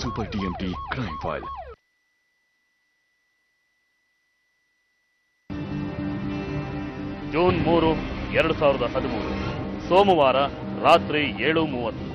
Super TMT crime file. June 3, 2013 ಸೋಮವಾರ ರಾತ್ರಿ 7:30.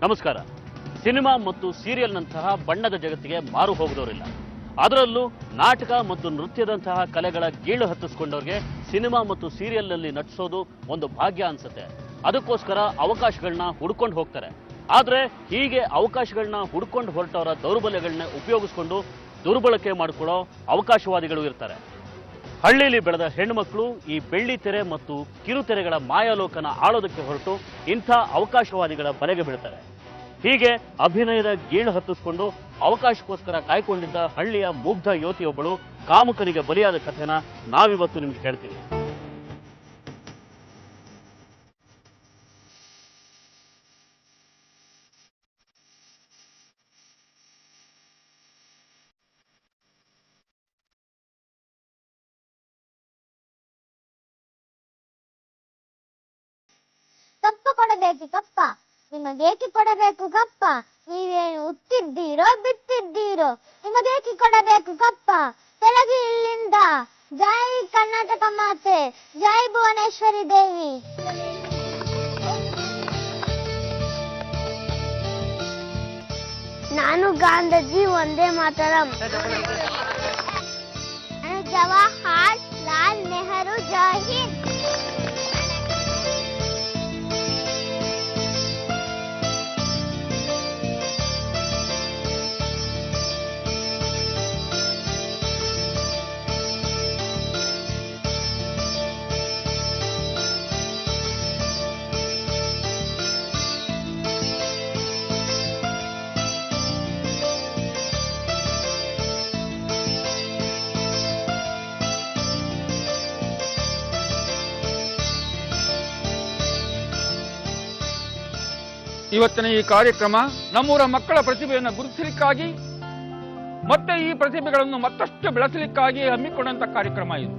ನಮಸ್ಕಾರ. ಸಿನಿಮಾ ಮತ್ತು ಸೀರಿಯಲ್ನಂತಹ ಬಣ್ಣದ ಜಗತ್ತಿಗೆ ಮಾರು ಹೋಗದವರಿಲ್ಲ. ಅದರಲ್ಲೂ ನಾಟಕ ಮತ್ತು ನೃತ್ಯದಂತಹ ಕಲೆಗಳ ಗೀಳು ಹತ್ತಿಸ್ಕೊಂಡವ್ರಿಗೆ ಸಿನಿಮಾ ಮತ್ತು ಸೀರಿಯಲ್ನಲ್ಲಿ ನಟಿಸೋದು ಒಂದು ಭಾಗ್ಯ ಅನ್ಸುತ್ತೆ. ಅದಕ್ಕೋಸ್ಕರ ಅವಕಾಶಗಳನ್ನ ಹುಡ್ಕೊಂಡು ಹೋಗ್ತಾರೆ. ಆದರೆ ಹೀಗೆ ಅವಕಾಶಗಳನ್ನ ಹುಡ್ಕೊಂಡು ಹೊರಟವರ ದೌರ್ಬಲ್ಯಗಳನ್ನ ಉಪಯೋಗಿಸ್ಕೊಂಡು ದುರ್ಬಳಕೆ ಮಾಡಿಕೊಳ್ಳೋ ಅವಕಾಶವಾದಿಗಳು ಇರ್ತಾರೆ. ಹಳ್ಳಿಲಿ ಬೆಳೆದ ಹೆಣ್ಣುಮಕ್ಕಳು ಈ ಬೆಳ್ಳಿ ತೆರೆ ಮತ್ತು ಕಿರುತೆರೆಗಳ ಮಾಯಾಲೋಕನ ಆಳೋದಕ್ಕೆ ಹೊರಟು ಇಂಥ ಅವಕಾಶವಾದಿಗಳ ಬಲೆಗೆ ಬೀಳ್ತಾರೆ. ಹೀಗೆ ಅಭಿನಯದ ಗೀಳು ಹತ್ತಿಸ್ಕೊಂಡು ಅವಕಾಶಕ್ಕೋಸ್ಕರ ಕಾಯ್ಕೊಂಡಿದ್ದ ಹಳ್ಳಿಯ ಮುಗ್ಧ ಯುವತಿಯೊಬ್ಬಳು ಕಾಮುಕನಿಗೆ ಬಲಿಯಾದ ಕಥೆನ ನಾವಿವತ್ತು ನಿಮ್ಗೆ ಹೇಳ್ತೀವಿ. ಕಪ್ಪ ಕೊಡಬೇಕು ಕಪ್ಪ, ನಿಮಗೇಕೆ ಕೊಡಬೇಕು ಕಪ್ಪ? ನೀವೇನು ಉತ್ತಿದ್ದೀರೋ ಬಿತ್ತಿದ್ದೀರೋ, ನಿಮಗೇಕೆ ಕೊಡಬೇಕು ಕಪ್ಪ? ತೆಲಗಿ ಇಲ್ಲಿಂದ. ಜೈ ಕರ್ನಾಟಕ ಮಾತೆ, ಜೈ ಭುವನೇಶ್ವರಿ ದೇವಿ. ನಾನು ಗಾಂಧೀಜಿ ಒಂದೇ ಮಾತರಂ. ಜವಾಹರ್ ಲಾಲ್ ನೆಹರು ಜೈ ಹಿಂದ್. ಇವತ್ತಿನ ಈ ಕಾರ್ಯಕ್ರಮ ನಮ್ಮೂರ ಮಕ್ಕಳ ಪ್ರತಿಭೆಯನ್ನು ಗುರುತಿಸಲಿಕ್ಕಾಗಿ ಮತ್ತೆ ಈ ಪ್ರತಿಭೆಗಳನ್ನು ಮತ್ತಷ್ಟು ಬೆಳೆಸಲಿಕ್ಕಾಗಿ ಹಮ್ಮಿಕೊಂಡಂತ ಕಾರ್ಯಕ್ರಮ ಇದು.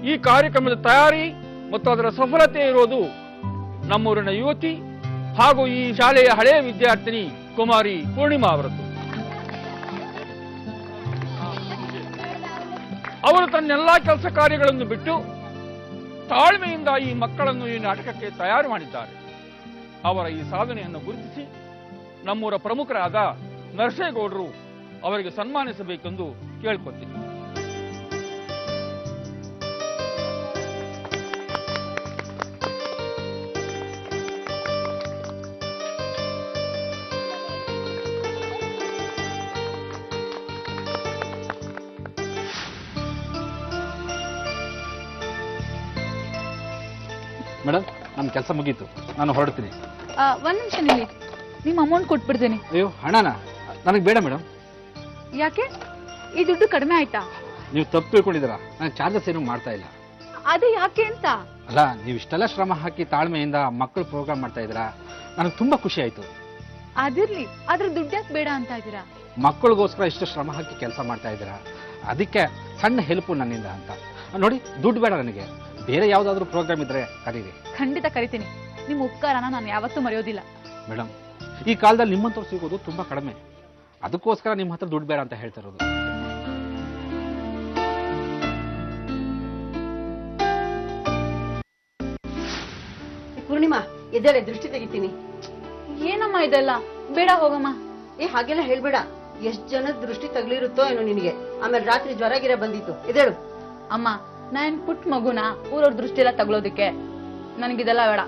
ಈ ಕಾರ್ಯಕ್ರಮದ ತಯಾರಿ ಮತ್ತು ಅದರ ಸಫಲತೆ ಇರೋದು ನಮ್ಮೂರಿನ ಯುವತಿ ಹಾಗೂ ಈ ಶಾಲೆಯ ಹಳೆಯ ವಿದ್ಯಾರ್ಥಿನಿ ಕುಮಾರಿ ಪೂರ್ಣಿಮಾ ಅವರದ್ದು. ಅವರು ತನ್ನೆಲ್ಲಾ ಕೆಲಸ ಕಾರ್ಯಗಳನ್ನು ಬಿಟ್ಟು ತಾಳ್ಮೆಯಿಂದ ಈ ಮಕ್ಕಳನ್ನು ಈ ನಾಟಕಕ್ಕೆ ತಯಾರು ಮಾಡಿದ್ದಾರೆ. ಅವರ ಈ ಸಾಧನೆಯನ್ನು ಗುರುತಿಸಿ ನಮ್ಮೂರ ಪ್ರಮುಖರಾದ ನರಸೇಗೌಡರು ಅವರಿಗೆ ಸನ್ಮಾನಿಸಬೇಕೆಂದು ಕೇಳ್ಕೊತೀನಿ. ಮೇಡಮ್, ನನ್ನ ಕೆಲಸ ಮುಗೀತು, ನಾನು ಹೊರಡ್ತೀನಿ. ಒಂದ್ ನಿಮಿಷ ನಿಲ್ಲಿ, ನಿಮ್ಮ ಅಮೌಂಟ್ ಕೊಟ್ಬಿಡ್ತೇನೆ. ಅಯ್ಯೋ, ಹಣನಾ? ನನಗೆ ಬೇಡ ಮೇಡಮ್. ಯಾಕೆ? ಈ ದುಡ್ಡು ಕಡಿಮೆ ಆಯ್ತಾ? ನೀವು ತಪ್ಪು ತಿಳ್ಕೊಂಡಿದ್ದೀರಾ. ನಾನು ಚಾರ್ಜಸ್ ಏನು ಮಾಡ್ತಾ ಇಲ್ಲ. ಅದೇ ಯಾಕೆ ಅಂತ ಅಲ್ಲ, ನೀವು ಇಷ್ಟೆಲ್ಲ ಶ್ರಮ ಹಾಕಿ ತಾಳ್ಮೆಯಿಂದ ಮಕ್ಕಳು ಪ್ರೋಗ್ರಾಮ್ ಮಾಡ್ತಾ ಇದ್ದೀರಾ, ನನಗೆ ತುಂಬಾ ಖುಷಿ ಆಯ್ತು. ಅದಿರ್ಲಿ, ಆದ್ರೆ ದುಡ್ಡು ಯಾಕೆ ಬೇಡ ಅಂತ ಇದ್ದೀರಾ? ಮಕ್ಕಳಿಗೋಸ್ಕರ ಇಷ್ಟು ಶ್ರಮ ಹಾಕಿ ಕೆಲಸ ಮಾಡ್ತಾ ಇದ್ದೀರಾ, ಅದಕ್ಕೆ ಸಣ್ಣ ಹೆಲ್ಪು ನನ್ನಿಂದ ಅಂತ. ನೋಡಿ, ದುಡ್ಡು ಬೇಡ ನನಗೆ, ಬೇರೆ ಯಾವುದಾದ್ರೂ ಪ್ರೋಗ್ರಾಮ್ ಇದ್ರೆ ಕರೀರಿ. ಖಂಡಿತ ಕರಿತೀನಿ. ನಿಮ್ಮ ಉಪಕಾರನ ನಾನು ಯಾವತ್ತೂ ಮರೆಯೋದಿಲ್ಲ. ಮೇಡಮ್, ಈ ಕಾಲದಲ್ಲಿ ನಿಮ್ಮಂಥವ್ರು ಸಿಗೋದು ತುಂಬಾ ಕಡಿಮೆ, ಅದಕ್ಕೋಸ್ಕರ ನಿಮ್ಮ ಹತ್ರ ದುಡ್ಡು ಬೇಡ ಅಂತ ಹೇಳ್ತಾ ಇರೋದು. ಪೂರ್ಣಿಮಾ, ಎದ್ದೇಳೆ, ದೃಷ್ಟಿ ತೆಗಿತೀನಿ. ಏನಮ್ಮ ಇದೆಲ್ಲ? ಬೇಡ, ಹೋಗಮ್ಮ. ಹಾಗೆಲ್ಲ ಹೇಳ್ಬೇಡ. ಎಷ್ಟ್ ಜನದ ದೃಷ್ಟಿ ತಗ್ಲಿರುತ್ತೋ ಏನೋ ನಿನಗೆ. ಆಮೇಲೆ ರಾತ್ರಿ ಜ್ವರ ಗಿರ ಬಂದಿತ್ತು. ಎದ್ದೇಳು. ಅಮ್ಮ, ನಾನ್ ಪುಟ್ಟ ಮಗುನ ಊರವ್ರ ದೃಷ್ಟಿ ಎಲ್ಲ ತಗೊಳೋದಿಕ್ಕೆ? ನನಗಿದೆಲ್ಲ ಬೇಡ.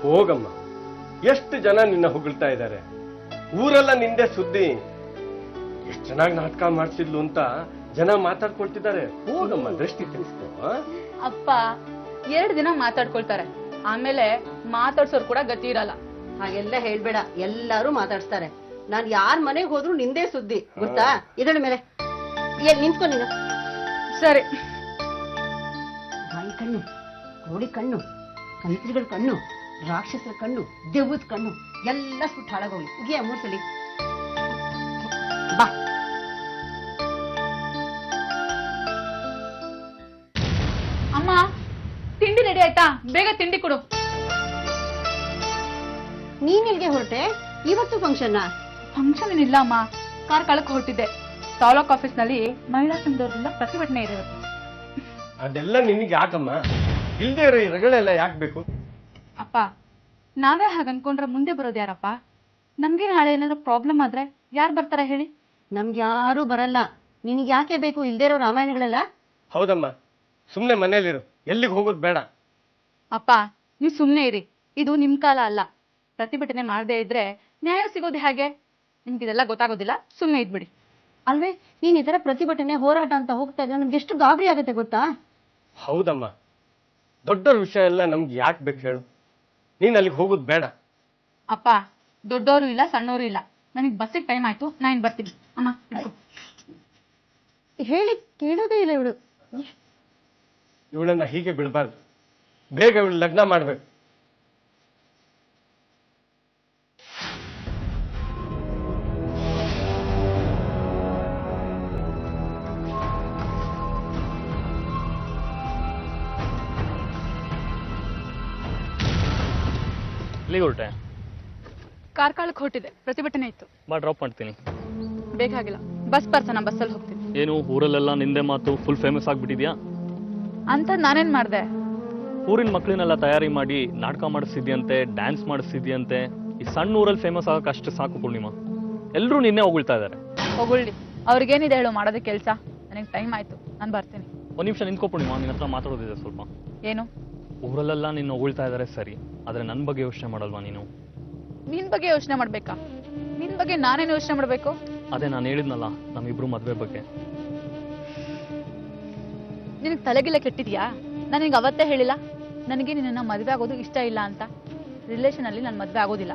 ಹೋಗಮ್ಮ, ಎಷ್ಟು ಜನ ನಿನ್ನ ಹೊಗಳ್ತಾ ಇದ್ದಾರೆ, ಊರೆಲ್ಲ ನಿಂದೆ ಸುದ್ದಿ. ಎಷ್ಟು ಚೆನ್ನಾಗಿ ನಾಟಕ ಮಾಡ್ತಿದ್ಲು ಅಂತ ಜನ ಮಾತಾಡ್ಕೊಳ್ತಿದ್ದಾರೆ. ಹೋಗಮ್ಮ, ದೃಷ್ಟಿ ತೆಗಿಸ್ಕೋ. ಅಪ್ಪ 2 ದಿನ ಮಾತಾಡ್ಕೊಳ್ತಾರೆ, ಆಮೇಲೆ ಮಾತಾಡ್ಸೋರ್ ಕೂಡ ಗತಿ ಇರಲ್ಲ. ಹಾಗೆಲ್ಲ ಹೇಳ್ಬೇಡ, ಎಲ್ಲಾರು ಮಾತಾಡ್ಸ್ತಾರೆ. ನಾನ್ ಯಾರ್ ಮನೆಗ್ ಹೋದ್ರು ನಿಂದೇ ಸುದ್ದಿ, ಗೊತ್ತಾ? ಎದ್ದೇಳು ಮೇಲೆ. ನಿಂತ್ಕೊ ನೀನು. ಸರಿ. ಬಾಯಿ ಕಣ್ಣು, ಕೋಳಿ ಕಣ್ಣು, ಕಂತ್ರಿಗಳ ಕಣ್ಣು, ರಾಕ್ಷಸರ ಕಣ್ಣು, ದೆವ್ವದ ಕಣ್ಣು ಎಲ್ಲ ಸುಟ್ಟು ಹಾಳಾಗೋಗ್ಲಿ. ಉಗಿಯ 3 ಸಲಿ. ಬಾ. ಅಮ್ಮ, ತಿಂಡಿ ರೆಡಿ ಆಯ್ತಾ? ಬೇಗ ತಿಂಡಿ ಕೊಡು. ನೀನ್ ಇಲ್ಗೆ ಹೊರಟೆ? ಇವತ್ತು ಫಂಕ್ಷನ್? ಫಂಕ್ಷನ್ ಏನಿಲ್ಲ ಅಮ್ಮ, ಕಾರ್ಕಳಕ್ಕೆ ಹೊರಟಿದ್ದೆ. ತಾಲೂಕ್ ಆಫೀಸ್ ನಲ್ಲಿ ಮಹಿಳಾ ಸಂಘದವರಿಂದ ಪ್ರತಿಭಟನೆ ಇದೆ. ಅದೆಲ್ಲ ನಿನಗೆ ಯಾಕಮ್ಮ? ಇಲ್ದೇ ಇರೋ ಈ ರಗಳೆಲ್ಲ ಯಾಕೆ ಬೇಕು? ಅಪ್ಪ, ನಾವೇ ಹಾಗೆ ಅನ್ಕೊಂಡ್ರೆ ಮುಂದೆ ಬರೋದು ಯಾರಪ್ಪ? ನಮ್ಗೆ ನಾಳೆ ಏನಾದ್ರು ಪ್ರಾಬ್ಲಮ್ ಆದ್ರೆ ಯಾರು ಬರ್ತಾರೆ ಹೇಳಿ? ನಮ್ಗೆ ಯಾರು ಬರಲ್ಲ. ನಿನ್ಗೆ ಯಾಕೆ ಬೇಕು ಇಲ್ದೇ ಇರೋ ರಾಮಾಯಣಗಳೆಲ್ಲ? ಹೌದಮ್ಮ, ಸುಮ್ನೆ ಮನೇಲಿರು, ಎಲ್ಲಿಗೆ ಹೋಗೋದು ಬೇಡ. ಅಪ್ಪ, ನೀವು ಸುಮ್ನೆ ಇರಿ, ಇದು ನಿಮ್ ಕಾಲ ಅಲ್ಲ. ಪ್ರತಿಭಟನೆ ಮಾಡದೇ ಇದ್ರೆ ನ್ಯಾಯ ಸಿಗೋದು ಹೇಗೆ? ನಿಮ್ಗಿದೆಲ್ಲ ಗೊತ್ತಾಗೋದಿಲ್ಲ, ಸುಮ್ನೆ ಇದ್ಬಿಡಿ. ಅಲ್ವೇ, ನೀನ್ ಈ ತರ ಪ್ರತಿಭಟನೆ ಹೋರಾಟ ಅಂತ ಹೋಗ್ತಾ ಇದ್ರೆ ನಮ್ಗೆ ಎಷ್ಟು ಗಾಬರಿ ಆಗುತ್ತೆ ಗೊತ್ತಾ? ಹೌದಮ್ಮ, ದೊಡ್ಡವ್ರ ವಿಷಯ ಎಲ್ಲ ನಮ್ಗೆ ಯಾಕೆ ಬೇಕು ಹೇಳು? ನೀನ್ ಅಲ್ಲಿಗೆ ಹೋಗೋದು ಬೇಡ. ಅಪ್ಪ, ದೊಡ್ಡವರು ಇಲ್ಲ, ಸಣ್ಣವರು ಇಲ್ಲ. ನನಗೆ ಬಸ್ಸಿಗೆ ಟೈಮ್ ಆಯ್ತು, ನಾನು ಬರ್ತೀನಿ. ಅಮ್ಮ, ಹೇಳಿ ಕೇಳೋದೇ ಇಲ್ಲ ಇವಳು. ಇವಳನ್ನ ಹೀಗೆ ಬಿಡಬಾರ್ದು, ಬೇಗ ಇವಳು ಲಗ್ನ ಮಾಡ್ಬೇಕು. ಎಲ್ಲಿಗೆ ಹೊರಟೆ? ಕಾರ್ಕಳಕ್ಕೆ ಹೊರಟಿದೆ, ಪ್ರತಿಭಟನೆ ಇತ್ತು. ಬಾ, ಡ್ರಾಪ್ ಮಾಡ್ತೀನಿ. ಬೇಕಾಗಿಲ್ಲ, ಬಸ್ ಬರ್ತಾನ, ಬಸ್ಸಲ್ಲಿ ಹೋಗ್ತೀನಿ. ಏನು ಊರಲ್ಲೆಲ್ಲ ನಿಂದೆ ಮಾತು ಫುಲ್ ಫೇಮಸ್ ಆಗ್ಬಿಟ್ಟಿದ್ಯಾ ಅಂತ ನಾನೇನ್ ಮಾಡ್ದೆ? ಊರಿನ ಮಕ್ಕಳನ್ನೆಲ್ಲ ತಯಾರಿ ಮಾಡಿ ನಾಟಕ ಮಾಡಿಸಿದ್ಯಂತೆ, ಡ್ಯಾನ್ಸ್ ಮಾಡಿಸಿದ್ಯಂತೆ. ಈ ಸಣ್ಣ ಊರಲ್ಲಿ ಫೇಮಸ್ ಆಗಕ್ಕೆ ಅಷ್ಟು ಸಾಕು ಪೂರ್ಣಿಮಾ. ಎಲ್ಲರೂ ನಿನ್ನೆ ಹೊಗಳ್ತಾ ಇದ್ದಾರೆ. ಹೊಗಳ್ಳಿ, ಅವ್ರಿಗೇನಿದೆ ಹೇಳು ಮಾಡೋದೇ ಕೆಲಸ. ನನಗೆ ಟೈಮ್ ಆಯ್ತು, ನಾನು ಬರ್ತೀನಿ. ಒಂದ್ ನಿಮಿಷ ನಿಂತ್ಕೋ ಪೂರ್ಣಿಮಾ, ನಿನ್ನ ಹತ್ರ ಮಾತಾಡೋದಿದೆ ಸ್ವಲ್ಪ. ಏನು? ಊರಲ್ಲೆಲ್ಲ ನಿನ್ನ ಹೊಗಳ್ತಾ ಇದ್ದಾರೆ ಸರಿ, ಆದ್ರೆ ನನ್ನ ಬಗ್ಗೆ ಯೋಚನೆ ಮಾಡಲ್ವಾ ನೀನು? ನಿನ್ ಬಗ್ಗೆ ಯೋಚನೆ ಮಾಡ್ಬೇಕಾ? ನಿನ್ ಬಗ್ಗೆ ನಾನೇನು ಯೋಚನೆ ಮಾಡ್ಬೇಕು? ಅದೇ ನಾನು ಹೇಳಿದ್ನಲ್ಲ, ನಮ್ಮಿಬ್ರು ಮದ್ವೆ ಬಗ್ಗೆ. ನಿನಗೆ ತಲೆಗಿಲ್ಲ ಕೆಟ್ಟಿದ್ಯಾ? ನನಗೆ ಅವತ್ತೇ ಹೇಳಿಲ್ಲ ನನಗೆ ನಿನ್ನ ಮದುವೆ ಆಗೋದು ಇಷ್ಟ ಇಲ್ಲ ಅಂತ. ರಿಲೇಷನ್ ಅಲ್ಲಿ ನಾನು ಮದುವೆ ಆಗೋದಿಲ್ಲ.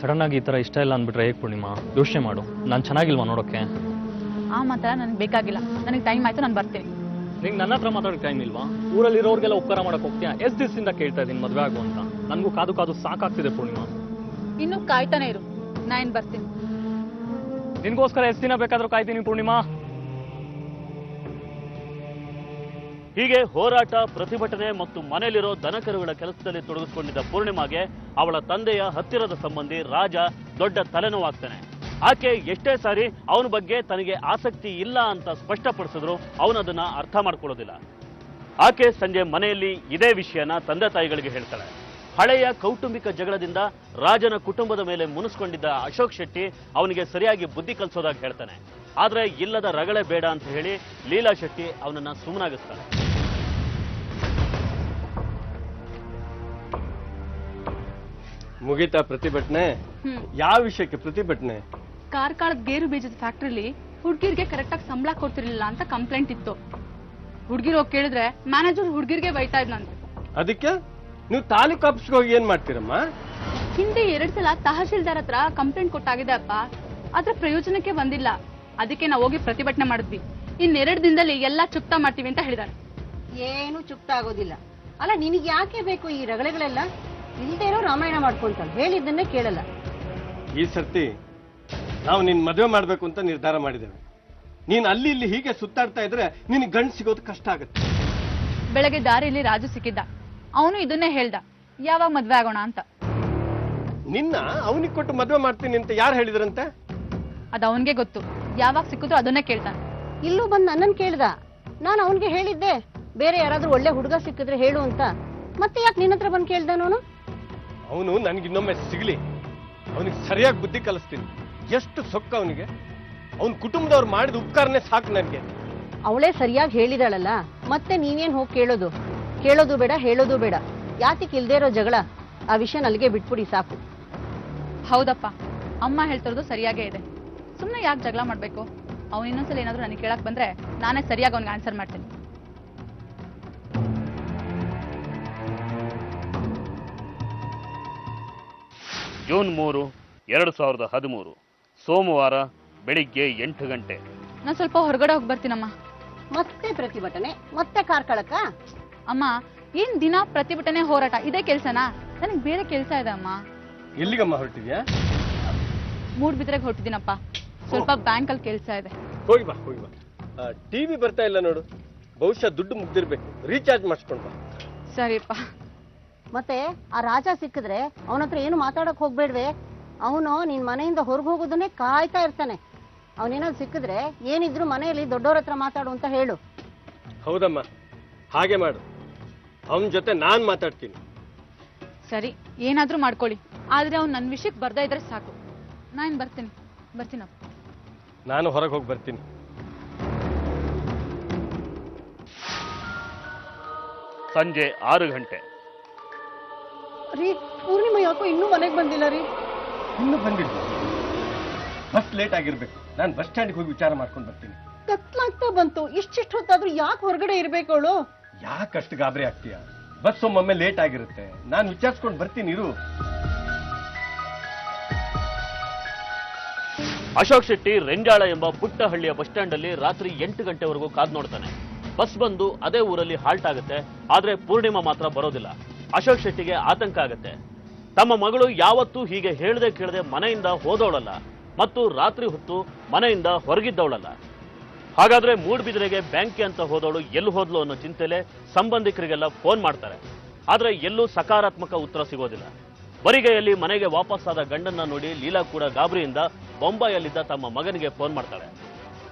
ಸಡನ್ ಆಗಿ ಈ ತರ ಇಷ್ಟ ಇಲ್ಲ ಅಂದ್ಬಿಟ್ರೆ ಹೇಗೆ ಪೂರ್ಣಿಮಾ? ಯೋಚನೆ ಮಾಡು, ನಾನು ಚೆನ್ನಾಗಿಲ್ವಾ ನೋಡೋಕೆ? ಆ ಮಾತ್ರ ನನಗೆ ಬೇಕಾಗಿಲ್ಲ. ನನಗೆ ಟೈಮ್ ಆಯ್ತು, ನಾನು ಬರ್ತೀನಿ. ನಿಂಗೆ ನನ್ನ ಹತ್ರ ಮಾತಾಡೋಕೆ ಟೈಮ್ ಇಲ್ವಾ? ಊರಲ್ಲಿ ಇರೋರಿಗೆಲ್ಲ ಉಪಕಾರ ಮಾಡಕ್ ಹೋಗ್ತೀಯಾ? ಎಷ್ಟು ದಿವಸದಿಂದ ಕೇಳ್ತಾ ಇದ್ದೀನಿ ಮದುವೆ ಆಗು ಅಂತ. ನನಗೂ ಕಾದು ಕಾದು ಸಾಕಾಗ್ತಿದೆ ಪೂರ್ಣಿಮಾ. ಇನ್ನು ಕಾಯ್ತಾನೆ ಇರು, ನಾನು ಬರ್ತೀನಿ. ನಿನ್ಗೋಸ್ಕರ ಎಷ್ಟು ದಿನ ಬೇಕಾದ್ರೂ ಕಾಯ್ತೀನಿ ಪೂರ್ಣಿಮಾ. ಹೀಗೆ ಹೋರಾಟ, ಪ್ರತಿಭಟನೆ ಮತ್ತು ಮನೆಯಲ್ಲಿರೋ ದನಕರುಗಳ ಕೆಲಸದಲ್ಲಿ ತೊಡಗಿಸಿಕೊಂಡಿದ್ದ ಪೂರ್ಣಿಮಾಗೆ ಅವಳ ತಂದೆಯ ಹತ್ತಿರದ ಸಂಬಂಧಿ ರಾಜ ದೊಡ್ಡ ತಲೆನೋವಾಗ್ತಾನೆ. ಆಕೆ ಎಷ್ಟೇ ಸಾರಿ ಅವನ ಬಗ್ಗೆ ತನಗೆ ಆಸಕ್ತಿ ಇಲ್ಲ ಅಂತ ಸ್ಪಷ್ಟಪಡಿಸಿದ್ರು ಅವನದನ್ನ ಅರ್ಥ ಮಾಡ್ಕೊಳ್ಳೋದಿಲ್ಲ. ಆಕೆ ಸಂಜೆ ಮನೆಯಲ್ಲಿ ಇದೇ ವಿಷಯನ ತಂದೆ ತಾಯಿಗಳಿಗೆ ಹೇಳ್ತಾಳೆ. ಹಳೆಯ ಕೌಟುಂಬಿಕ ಜಗಳದಿಂದ ರಾಜನ ಕುಟುಂಬದ ಮೇಲೆ ಮುನಿಸ್ಕೊಂಡಿದ್ದ ಅಶೋಕ್ ಶೆಟ್ಟಿ ಅವನಿಗೆ ಸರಿಯಾಗಿ ಬುದ್ಧಿ ಕಲಿಸೋದಾಗಿ ಹೇಳ್ತಾನೆ. ಆದ್ರೆ ಇಲ್ಲದ ರಗಳೆ ಬೇಡ ಅಂತ ಹೇಳಿ ಲೀಲಾ ಶೆಟ್ಟಿ ಅವನನ್ನ ಸುಮ್ಮನಾಗಿಸ್ತಾಳೆ. ಮುಗೀತಾ ಪ್ರತಿಭಟನೆ? ಯಾವ ವಿಷಯಕ್ಕೆ ಪ್ರತಿಭಟನೆ? ಕಾರ್ಕಳದ ಗೇರು ಬೀಜದ ಫ್ಯಾಕ್ಟ್ರಿಲಿ ಹುಡುಗಿರ್ಗೆ ಕರೆಕ್ಟಾಗಿ ಸಂಬಳ ಕೊಡ್ತಿರ್ಲಿಲ್ಲ ಅಂತ ಕಂಪ್ಲೇಂಟ್ ಇತ್ತು. ಹುಡುಗಿರು ಹೋಗಿ ಕೇಳಿದ್ರೆ ಮ್ಯಾನೇಜರ್ ಹುಡುಗಿರ್ಗೆ ಬೈತಾ ಇದ್ನಂತೆ. ಅದಕ್ಕೆ ನೀವು ತಾಲೂಕು ಆಫೀಸ್ಗೆ ಹೋಗಿ ಏನ್ ಮಾಡ್ತೀರಮ್ಮ? ಹಿಂದೆ 2 ಸಲ ತಹಶೀಲ್ದಾರ್ ಹತ್ರ ಕಂಪ್ಲೇಂಟ್ ಕೊಟ್ಟಾಗಿದೆ ಅಪ್ಪ, ಆದ್ರೆ ಪ್ರಯೋಜನಕ್ಕೆ ಬಂದಿಲ್ಲ. ಅದಕ್ಕೆ ನಾವು ಹೋಗಿ ಪ್ರತಿಭಟನೆ ಮಾಡಿದ್ವಿ. ಇನ್ 2 ದಿನದಲ್ಲಿ ಎಲ್ಲಾ ಚುಕ್ತಾ ಮಾಡ್ತೀವಿ ಅಂತ ಹೇಳಿದಾರೆ. ಏನು ಚುಕ್ತ ಆಗೋದಿಲ್ಲ. ಅಲ್ಲ, ನಿನಗೆ ಯಾಕೆ ಬೇಕು ಈ ರಗಳೆಗಳೆಲ್ಲ? ಇಲ್ದೇ ಇರೋ ರಾಮಾಯಣ ಮಾಡ್ಕೊಂತಾಳೆ, ಹೇಳಿದ್ದನ್ನೇ ಕೇಳಲ್ಲ. ಈ ಸರ್ತಿ ನಾವು ನಿನ್ ಮದುವೆ ಮಾಡ್ಬೇಕು ಅಂತ ನಿರ್ಧಾರ ಮಾಡಿದ್ದೇವೆ. ನೀನ್ ಅಲ್ಲಿ ಇಲ್ಲಿ ಹೀಗೆ ಸುತ್ತಾಡ್ತಾ ಇದ್ರೆ ನಿನ್ ಗಂಡು ಸಿಗೋದು ಕಷ್ಟ ಆಗುತ್ತೆ. ಬೆಳಗ್ಗೆ ದಾರಿಯಲ್ಲಿ ರಾಜು ಸಿಕ್ಕಿದ್ದ. ಅವನು ಇದನ್ನೇ ಹೇಳ್ದ, ಯಾವಾಗ ಮದ್ವೆ ಆಗೋಣ ಅಂತ. ನಿನ್ನ ಅವನಿಗೆ ಕೊಟ್ಟು ಮದುವೆ ಮಾಡ್ತೀನಿ ಅಂತ ಯಾರು ಹೇಳಿದ್ರಂತೆ? ಅದು ಅವನ್ಗೆ ಗೊತ್ತು. ಯಾವಾಗ ಸಿಕ್ಕಿದ್ರು ಅದನ್ನೇ ಕೇಳ್ತಾನೆ. ಇಲ್ಲೂ ಬಂದು ನನ್ನನ್ ಕೇಳ್ದ. ನಾನು ಅವನ್ಗೆ ಹೇಳಿದ್ದೆ ಬೇರೆ ಯಾರಾದ್ರೂ ಒಳ್ಳೆ ಹುಡುಗ ಸಿಕ್ಕಿದ್ರೆ ಹೇಳು ಅಂತ. ಮತ್ತೆ ಯಾಕೆ ನಿನ್ನ ಹತ್ರ ಬಂದು ಕೇಳ್ದಾನವನು? ಅವನು ನನ್ಗಿನ್ನೊಮ್ಮೆ ಸಿಗ್ಲಿ, ಅವನಿಗೆ ಸರಿಯಾಗಿ ಬುದ್ಧಿ ಕಲಿಸ್ತೀನಿ. ಎಷ್ಟು ಸೊಕ್ಕ ಅವನಿಗೆ. ಅವನ ಕುಟುಂಬದವ್ರು ಮಾಡಿದ ಉಪಕಾರನೇ ಸಾಕು ನನಗೆ. ಅವಳೇ ಸರಿಯಾಗಿ ಹೇಳಿದಾಳಲ್ಲ, ಮತ್ತೆ ನೀವೇನ್ ಹೋಗಿ ಕೇಳೋದು? ಕೇಳೋದು ಬೇಡ, ಹೇಳೋದು ಬೇಡ. ಯಾತಿಗೆ ಇಲ್ದೇ ಇರೋ ಜಗಳ? ಆ ವಿಷಯ ಅಲ್ಲಿಗೆ ಬಿಟ್ಬಿಡಿ ಸಾಕು. ಹೌದಪ್ಪ, ಅಮ್ಮ ಹೇಳ್ತಿರೋದು ಸರಿಯಾಗೇ ಇದೆ. ಸುಮ್ಮನೆ ಯಾಕೆ ಜಗಳ ಮಾಡ್ಬೇಕು? ಅವ್ನು ಇನ್ನೊಂದ್ಸಲ ಏನಾದ್ರು ನನಗೆ ಕೇಳಕ್ ಬಂದ್ರೆ ನಾನೇ ಸರಿಯಾಗಿ ಅವ್ನಿಗೆ ಆನ್ಸರ್ ಮಾಡ್ತೀನಿ. ಜೂನ್ 3, 2013 ಸೋಮವಾರ ಬೆಳಿಗ್ಗೆ 8 ಗಂಟೆ. ನಾನು ಸ್ವಲ್ಪ ಹೊರಗಡೆ ಹೋಗಿ ಬರ್ತೀನಮ್ಮ. ಮತ್ತೆ ಪ್ರತಿಭಟನೆ, ಮತ್ತೆ ಕಾರ್ಕಳಕ್ಕ? ಅಮ್ಮ, ಏನ್ ದಿನ ಪ್ರತಿಭಟನೆ ಹೋರಾಟ ಇದೇ ಕೆಲ್ಸನಾ? ನನಗೆ ಬೇರೆ ಕೆಲ್ಸ ಇದೆ ಅಮ್ಮ. ಎಲ್ಲಿಗಮ್ಮ ಹೊರಟಿದ್ಯಾ? ಮೂಡ್ಬಿದ್ರೆಗೆ ಹೊರಟಿದ್ದೀನಪ್ಪ. ಸ್ವಲ್ಪ ಬ್ಯಾಂಕಲ್ಲಿ ಕೆಲ್ಸ ಇದೆ. ಹೋಗಿ ಬಾ, ಹೋಗಿ ಬಾ. ಟಿವಿ ಬರ್ತಾ ಇಲ್ಲ ನೋಡು, ಬಹುಶಃ ದುಡ್ಡು ಮುಗ್ದಿರ್ಬೇಕು. ರೀಚಾರ್ಜ್ ಮಾಡಿಸ್ಕೊಂಡು ಬಾ. ಸರಿಪ್ಪ. ಮತ್ತೆ ಆ ರಾಜ ಸಿಕ್ಕಿದ್ರೆ ಅವನ ಹತ್ರ ಏನು ಮಾತಾಡಕ್ ಹೋಗ್ಬೇಡ್ವೆ. ಅವನು ನಿನ್ ಮನೆಯಿಂದ ಹೊರಗೆ ಹೋಗೋದನ್ನೇ ಕಾಯ್ತಾ ಇರ್ತಾನೆ. ಅವನೇನಾದ್ರು ಸಿಕ್ಕಿದ್ರೆ ಏನಿದ್ರು ಮನೆಯಲ್ಲಿ ದೊಡ್ಡವ್ರ ಹತ್ರ ಮಾತಾಡು ಅಂತ ಹೇಳು. ಹೌದಮ್ಮ, ಹಾಗೆ ಮಾಡು. ಅವನ ಜೊತೆ ನಾನ್ ಮಾತಾಡ್ತೀನಿ. ಸರಿ, ಏನಾದ್ರೂ ಮಾಡ್ಕೊಳ್ಳಿ, ಆದ್ರೆ ಅವ್ನು ನನ್ನ ವಿಷಯಕ್ಕೆ ಬರ್ದೇ ಇದ್ರೆ ಸಾಕು. ನಾನು ಬರ್ತೀನಪ್ಪ. ನಾನು ಹೊರಗೆ ಹೋಗಿ ಬರ್ತೀನಿ. ಸಂಜೆ 6 ಗಂಟೆ. ರೀ, ಪೂರ್ಣಿಮಾ ಯಾಕೋ ಇನ್ನೂ ಮನೆಗೆ ಬಂದಿಲ್ಲ ರೀ? ಇನ್ನು ಬಂದಿಲ್ಲ. ಬಸ್ ಲೇಟ್ ಆಗಿರ್ಬೇಕು. ನಾನು ಬಸ್ ಸ್ಟ್ಯಾಂಡ್ಗೆ ಹೋಗಿ ವಿಚಾರ ಮಾಡ್ಕೊಂಡು ಬರ್ತೀನಿ. ಕತ್ಲಾಗ್ತಾ ಬಂತು. ಇಷ್ಟಿಷ್ಟು ಹೊತ್ತಾದ್ರೂ ಯಾಕೆ ಹೊರಗಡೆ ಇರ್ಬೇಕು ಅವಳು? ಯಾಕಷ್ಟು ಗಾಬರಿ ಆಗ್ತೀಯಾ? ಬಸ್ ಒಮ್ಮೊಮ್ಮೆ ಲೇಟ್ ಆಗಿರುತ್ತೆ. ನಾನು ವಿಚಾರಿಸ್ಕೊಂಡು ಬರ್ತೀನಿ ಇರು. ಅಶೋಕ್ ಶೆಟ್ಟಿ ರೆಂಜಾಳ ಎಂಬ ಪುಟ್ಟ ಹಳ್ಳಿಯ ಬಸ್ ಸ್ಟ್ಯಾಂಡ್ ಅಲ್ಲಿ ರಾತ್ರಿ 8 ಗಂಟೆವರೆಗೂ ಕಾದ್ ನೋಡ್ತಾನೆ. ಬಸ್ ಬಂದು ಅದೇ ಊರಲ್ಲಿ ಹಾಲ್ಟ್ ಆಗುತ್ತೆ. ಆದ್ರೆ ಪೂರ್ಣಿಮಾ ಮಾತ್ರ ಬರೋದಿಲ್ಲ. ಅಶೋಕ್ ಶೆಟ್ಟಿಗೆ ಆತಂಕ ಆಗುತ್ತೆ. ತಮ್ಮ ಮಗಳು ಯಾವತ್ತೂ ಹೀಗೆ ಹೇಳ್ದೆ ಕೇಳದೆ ಮನೆಯಿಂದ ಹೋದವಳಲ್ಲ ಮತ್ತು ರಾತ್ರಿ ಹೊತ್ತು ಮನೆಯಿಂದ ಹೊರಗಿದ್ದವಳಲ್ಲ. ಹಾಗಾದ್ರೆ ಮೂಡ್ಬಿದ್ರೆಗೆ ಬ್ಯಾಂಕ್ಗೆ ಅಂತ ಹೋದವಳು ಎಲ್ಲಿ ಹೋದ್ಲು ಅನ್ನೋ ಚಿಂತೆಲೆ ಸಂಬಂಧಿಕರಿಗೆಲ್ಲ ಫೋನ್ ಮಾಡ್ತಾರೆ. ಆದ್ರೆ ಎಲ್ಲೂ ಸಕಾರಾತ್ಮಕ ಉತ್ತರ ಸಿಗೋದಿಲ್ಲ. ಬರಿಗೈಯಲ್ಲಿ ಮನೆಗೆ ವಾಪಸ್ಸಾದ ಗಂಡನ್ನ ನೋಡಿ ಲೀಲಾ ಕೂಡ ಗಾಬರಿಯಿಂದ ಬೊಂಬಾಯಲ್ಲಿದ್ದ ತಮ್ಮ ಮಗನಿಗೆ ಫೋನ್ ಮಾಡ್ತಾಳೆ.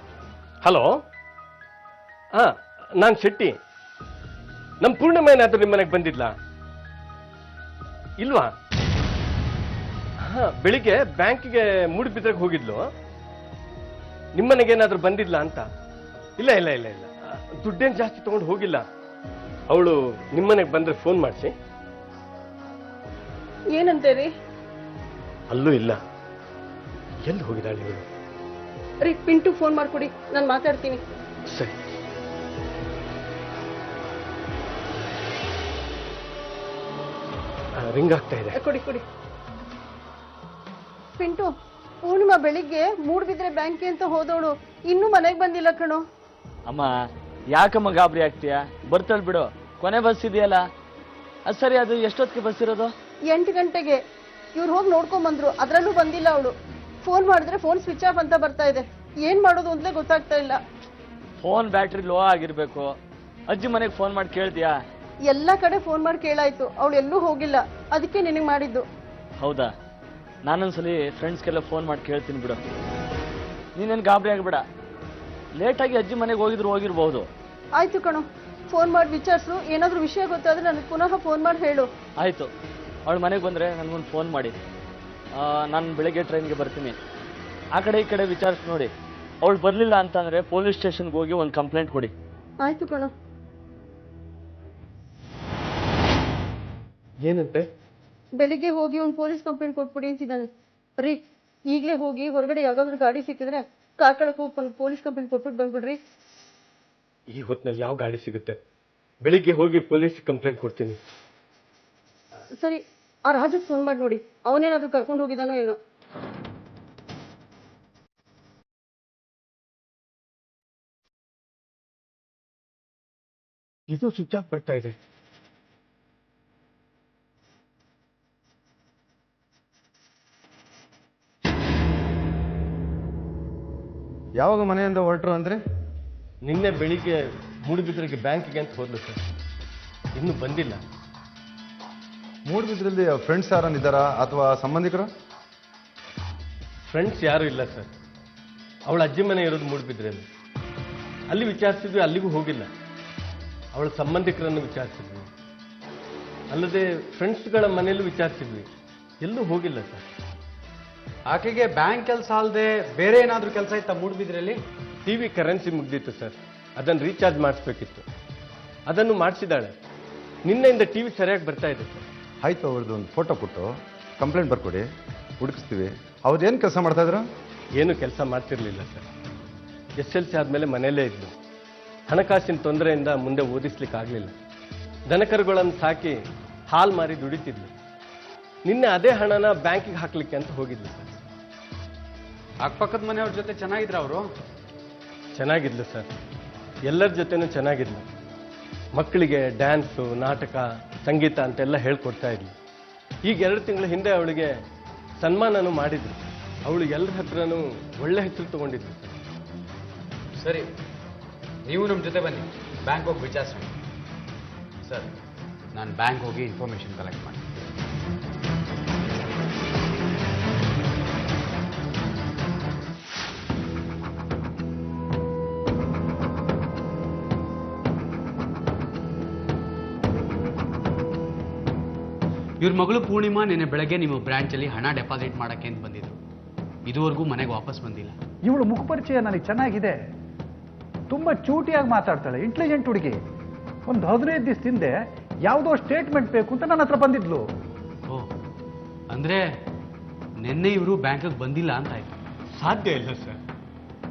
ಹಲೋ, ನಾನ್ ಶೆಟ್ಟಿ. ನಮ್ ಪೂರ್ಣಿಮಾ ಏನಾದ್ರೂ ನಿಮ್ಮ ಮನೆಗೆ ಬಂದಿದ್ಲಾ? ಇಲ್ವಾ? ಬೆಳಿಗ್ಗೆ ಬ್ಯಾಂಕಿಗೆ ಮೂಡ್ಬಿದ್ರೆಗೆ ಹೋಗಿದ್ಲು. ನಿಮ್ಮನೆಗೆ ಏನಾದ್ರೂ ಬಂದಿದ್ಲಾ ಅಂತ? ಇಲ್ಲ ಇಲ್ಲ ಇಲ್ಲ ಇಲ್ಲ, ದುಡ್ಡೇನು ಜಾಸ್ತಿ ತಗೊಂಡು ಹೋಗಿಲ್ಲ. ಅವಳು ನಿಮ್ಮನೆಗೆ ಬಂದ್ರೆ ಫೋನ್ ಮಾಡಿಸಿ. ಏನಂತೇರಿ? ಅಲ್ಲೂ ಇಲ್ಲ. ಎಲ್ಲಿ ಹೋಗಿದ್ದಾಳೆ ಇವಳು? ರೀ, ಪಿಂಟು ಫೋನ್ ಮಾಡ್ಕೊಡಿ, ನಾನು ಮಾತಾಡ್ತೀನಿ. ಸರಿ. ರಿಂಗ್ ಆಗ್ತಾ ಇದೆ. ಕೊಡಿ. ಪಿಂಟು, ಪೂರ್ಣಿಮಾ ಬೆಳಿಗ್ಗೆ ಮೂಡ್ಬಿದ್ರೆ ಬ್ಯಾಂಕಿ ಅಂತ ಹೋದವಳು ಇನ್ನೂ ಮನೆಗೆ ಬಂದಿಲ್ಲ ಕಣೋ. ಅಮ್ಮ, ಯಾಕಮ್ಮ ಗಾಬರಿ ಆಗ್ತೀಯಾ? ಬರ್ತಾಳ್ ಬಿಡು, ಕೊನೆ ಬಸ್ ಇದೆಯಲ್ಲ. ಅದು ಸರಿ, ಅದು ಎಷ್ಟೊತ್ತಿಗೆ ಬಸ್ ಇರೋದು? 8 ಗಂಟೆಗೆ. ಇವ್ರು ಹೋಗಿ ನೋಡ್ಕೊಂಡ್ ಬಂದ್ರು, ಅದ್ರಲ್ಲೂ ಬಂದಿಲ್ಲ ಅವಳು. ಫೋನ್ ಮಾಡಿದ್ರೆ ಫೋನ್ ಸ್ವಿಚ್ ಆಫ್ ಅಂತ ಬರ್ತಾ ಇದೆ. ಏನ್ ಮಾಡೋದು ಅಂತಲೇ ಗೊತ್ತಾಗ್ತಾ ಇಲ್ಲ. ಫೋನ್ ಬ್ಯಾಟ್ರಿ ಲೋ ಆಗಿರ್ಬೇಕು. ಅಜ್ಜಿ ಮನೆಗೆ ಫೋನ್ ಮಾಡಿ ಕೇಳ್ತೀಯಾ? ಎಲ್ಲಾ ಕಡೆ ಫೋನ್ ಮಾಡಿ ಕೇಳಾಯ್ತು, ಅವಳು ಎಲ್ಲೂ ಹೋಗಿಲ್ಲ. ಅದಕ್ಕೆ ನಿನಗೆ ಮಾಡಿದ್ದು. ಹೌದಾ? ನಾನೊಂದ್ಸಲಿ ಫ್ರೆಂಡ್ಸ್ಗೆಲ್ಲ ಫೋನ್ ಮಾಡಿ ಕೇಳ್ತೀನಿ ಬಿಡು. ನೀನೇನು ಗಾಬರಿ ಆಗಬೇಡ. ಲೇಟಾಗಿ ಅಜ್ಜಿ ಮನೆಗೆ ಹೋಗಿರ್ಬಹುದು. ಆಯ್ತು ಕಣೋ, ಫೋನ್ ಮಾಡಿ ವಿಚಾರಿಸು. ಏನಾದ್ರೂ ವಿಷಯ ಗೊತ್ತಾದ್ರೆ ನನಗೆ ಪುನಃ ಫೋನ್ ಮಾಡಿ ಹೇಳು. ಆಯ್ತು, ಅವಳು ಮನೆಗೆ ಬಂದ್ರೆ ನನಗೊಂದು ಫೋನ್ ಮಾಡಿ. ನಾನು ಬೆಳಗ್ಗೆ ಟ್ರೈನ್ಗೆ ಬರ್ತೀನಿ. ಆ ಕಡೆ ಈ ಕಡೆ ವಿಚಾರಿಸಿ ನೋಡಿ. ಅವಳು ಬರಲಿಲ್ಲ ಅಂತಂದ್ರೆ ಪೊಲೀಸ್ ಸ್ಟೇಷನ್ಗೆ ಹೋಗಿ ಒಂದು ಕಂಪ್ಲೇಂಟ್ ಕೊಡಿ. ಆಯ್ತು ಕಣೋ. ಏನಂತೆ? ಬೆಳಿಗ್ಗೆ ಹೋಗಿ ಒಂದು ಪೊಲೀಸ್ ಕಂಪ್ಲೇಂಟ್ ಕೊಟ್ಬಿಡಿ ಅಂತಿದ್ದಾನೆ. ರೀ, ಈಗಲೇ ಹೋಗಿ ಹೊರಗಡೆ ಯಾವ್ದಾದ್ರು ಗಾಡಿ ಸಿಕ್ಕಿದ್ರೆ ಕಾರ್ಕಳಕ್ಕೆ ಹೋಗಿ ಒಂದು ಪೊಲೀಸ್ ಕಂಪ್ಲೇಂಟ್ ಕೊಟ್ಬಿಟ್ಟು ಬಂದ್ಬಿಡ್ರಿ. ಈ ಹೊತ್ತಿನಲ್ಲಿ ಯಾವ ಗಾಡಿ ಸಿಗುತ್ತೆ? ಬೆಳಿಗ್ಗೆ ಹೋಗಿ ಪೊಲೀಸ್ ಕಂಪ್ಲೇಂಟ್ ಕೊಡ್ತೀನಿ. ಸರಿ, ಆ ರಾಜಕ್ಕೆ ಫೋನ್ ಮಾಡಿ ನೋಡಿ, ಅವನೇನಾದ್ರೂ ಕರ್ಕೊಂಡು ಹೋಗಿದ್ದಾನೋ ಏನೋ. ಇದು ಸ್ವಿಚ್ ಆಫ್ ಬರ್ತಾ ಇದೆ. ಯಾವಾಗ ಮನೆಯಿಂದ ಹೊರಟರು ಅಂದರೆ? ನಿನ್ನೆ ಬೆಳಿಗ್ಗೆ ಮೂಡುಬಿದ್ರೆಗೆ ಬ್ಯಾಂಕಿಗೆ ಅಂತ ಹೋದ್ಲು ಸರ್, ಇನ್ನೂ ಬಂದಿಲ್ಲ. ಮೂಡುಬಿದ್ರಲ್ಲಿ ಫ್ರೆಂಡ್ಸ್ ಯಾರನ್ನಿದ್ದಾರಾ ಅಥವಾ ಸಂಬಂಧಿಕರು? ಫ್ರೆಂಡ್ಸ್ ಯಾರೂ ಇಲ್ಲ ಸರ್. ಅವಳ ಅಜ್ಜಿ ಮನೆ ಇರೋದು ಮೂಡುಬಿದ್ರೆಯಲ್ಲಿ. ಅಲ್ಲಿ ವಿಚಾರಿಸಿದ್ವಿ, ಅಲ್ಲಿಗೂ ಹೋಗಿಲ್ಲ. ಅವಳ ಸಂಬಂಧಿಕರನ್ನು ವಿಚಾರಿಸಿದ್ವಿ, ಅಲ್ಲದೆ ಫ್ರೆಂಡ್ಸ್ಗಳ ಮನೆಯಲ್ಲೂ ವಿಚಾರಿಸಿದ್ವಿ, ಎಲ್ಲೂ ಹೋಗಿಲ್ಲ ಸರ್. ಆಕೆಗೆ ಬ್ಯಾಂಕ್ ಕೆಲಸ ಅಲ್ಲದೆ ಬೇರೆ ಏನಾದರೂ ಕೆಲಸ ಇತ್ತಾ ಮೂಡುಬಿದ್ರಲ್ಲಿ? ಟಿವಿ ಕರೆನ್ಸಿ ಮುಗ್ದಿತ್ತು ಸರ್, ಅದನ್ನು ರೀಚಾರ್ಜ್ ಮಾಡಿಸ್ಬೇಕಿತ್ತು, ಅದನ್ನು ಮಾಡಿಸಿದಾಳೆ. ನಿನ್ನೆಯಿಂದ ಟಿವಿ ಸರಿಯಾಗಿ ಬರ್ತಾ ಇದೆ ಸರ್. ಆಯ್ತು, ಅವ್ರದ್ದು ಒಂದು ಫೋಟೋ ಕೊಟ್ಟು ಕಂಪ್ಲೇಂಟ್ ಬರ್ಕೊಡಿ, ಹುಡುಕಿಸ್ತೀವಿ. ಅವ್ರೇನು ಕೆಲಸ ಮಾಡ್ತಾಯಿದ್ರು? ಏನು ಕೆಲಸ ಮಾಡ್ತಿರ್ಲಿಲ್ಲ ಸರ್. SLC ಆದಮೇಲೆ ಮನೆಯಲ್ಲೇ ಇದ್ದು, ಹಣಕಾಸಿನ ತೊಂದರೆಯಿಂದ ಮುಂದೆ ಓದಿಸ್ಲಿಕ್ಕೆ ಆಗಲಿಲ್ಲ. ದನಕರುಗಳನ್ನು ಸಾಕಿ ಹಾಲು ಮಾರಿ ದುಡಿತಿದ್ಲು. ನಿನ್ನೆ ಅದೇ ಹಣನ ಬ್ಯಾಂಕಿಗೆ ಹಾಕ್ಲಿಕ್ಕೆ ಅಂತ ಹೋಗಿದ್ಲು ಸರ್. ಅಕ್ಕಪಕ್ಕದ ಮನೆಯವ್ರ ಜೊತೆ ಚೆನ್ನಾಗಿದ್ರ ಅವರು? ಚೆನ್ನಾಗಿದ್ಲು ಸರ್, ಎಲ್ಲರ ಜೊತೆನೂ ಚೆನ್ನಾಗಿದ್ಲು. ಮಕ್ಕಳಿಗೆ ಡ್ಯಾನ್ಸು, ನಾಟಕ, ಸಂಗೀತ ಅಂತೆಲ್ಲ ಹೇಳ್ಕೊಡ್ತಾ ಇದ್ಲು. ಈಗ 2 ತಿಂಗಳ ಹಿಂದೆ ಅವಳಿಗೆ ಸನ್ಮಾನನೂ ಮಾಡಿದ್ರು. ಅವಳು ಎಲ್ಲರ ಹತ್ರನೂ ಒಳ್ಳೆ ಹೆಸರು ತಗೊಂಡಿದ್ಲು ಸರ್. ಸರಿ, ನೀವು ನಮ್ಮ ಜೊತೆ ಬನ್ನಿ, ಬ್ಯಾಂಕ್ ಹೋಗಿ ವಿಚಾರಿಸೋಣ. ಸರ್, ನಾನು ಬ್ಯಾಂಕ್ ಹೋಗಿ ಇನ್ಫಾರ್ಮೇಷನ್ ಕಲೆಕ್ಟ್ ಮಾಡಿ. ಇವ್ರ ಮಗಳು ಪೂರ್ಣಿಮಾ ನಿನ್ನೆ ಬೆಳಗ್ಗೆ ನಿಮ್ಮ ಬ್ರಾಂಚಲ್ಲಿ ಹಣ ಡೆಪಾಸಿಟ್ ಮಾಡಕ್ಕೆ ಅಂತ ಬಂದಿದ್ರು. ಇದುವರೆಗೂ ಮನೆಗೆ ವಾಪಸ್ ಬಂದಿಲ್ಲ. ಇವಳು ಮುಖಪರಿಚಯ ನನಗೆ ಚೆನ್ನಾಗಿದೆ. ತುಂಬ ಚೂಟಿಯಾಗಿ ಮಾತಾಡ್ತಾಳೆ, ಇಂಟೆಲಿಜೆಂಟ್ ಹುಡುಗಿ. ಒಂದು 15 ದಿವಸದ ಹಿಂದೆ ಯಾವುದೋ ಸ್ಟೇಟ್ಮೆಂಟ್ ಬೇಕು ಅಂತ ನನ್ನ ಹತ್ರ ಬಂದಿದ್ಲು. ಓ, ಅಂದ್ರೆ ನಿನ್ನೆ ಇವರು ಬ್ಯಾಂಕಿಗೆ ಬಂದಿಲ್ಲ ಅಂತ ಆಯ್ತು? ಸಾಧ್ಯ ಇಲ್ಲ ಸರ್,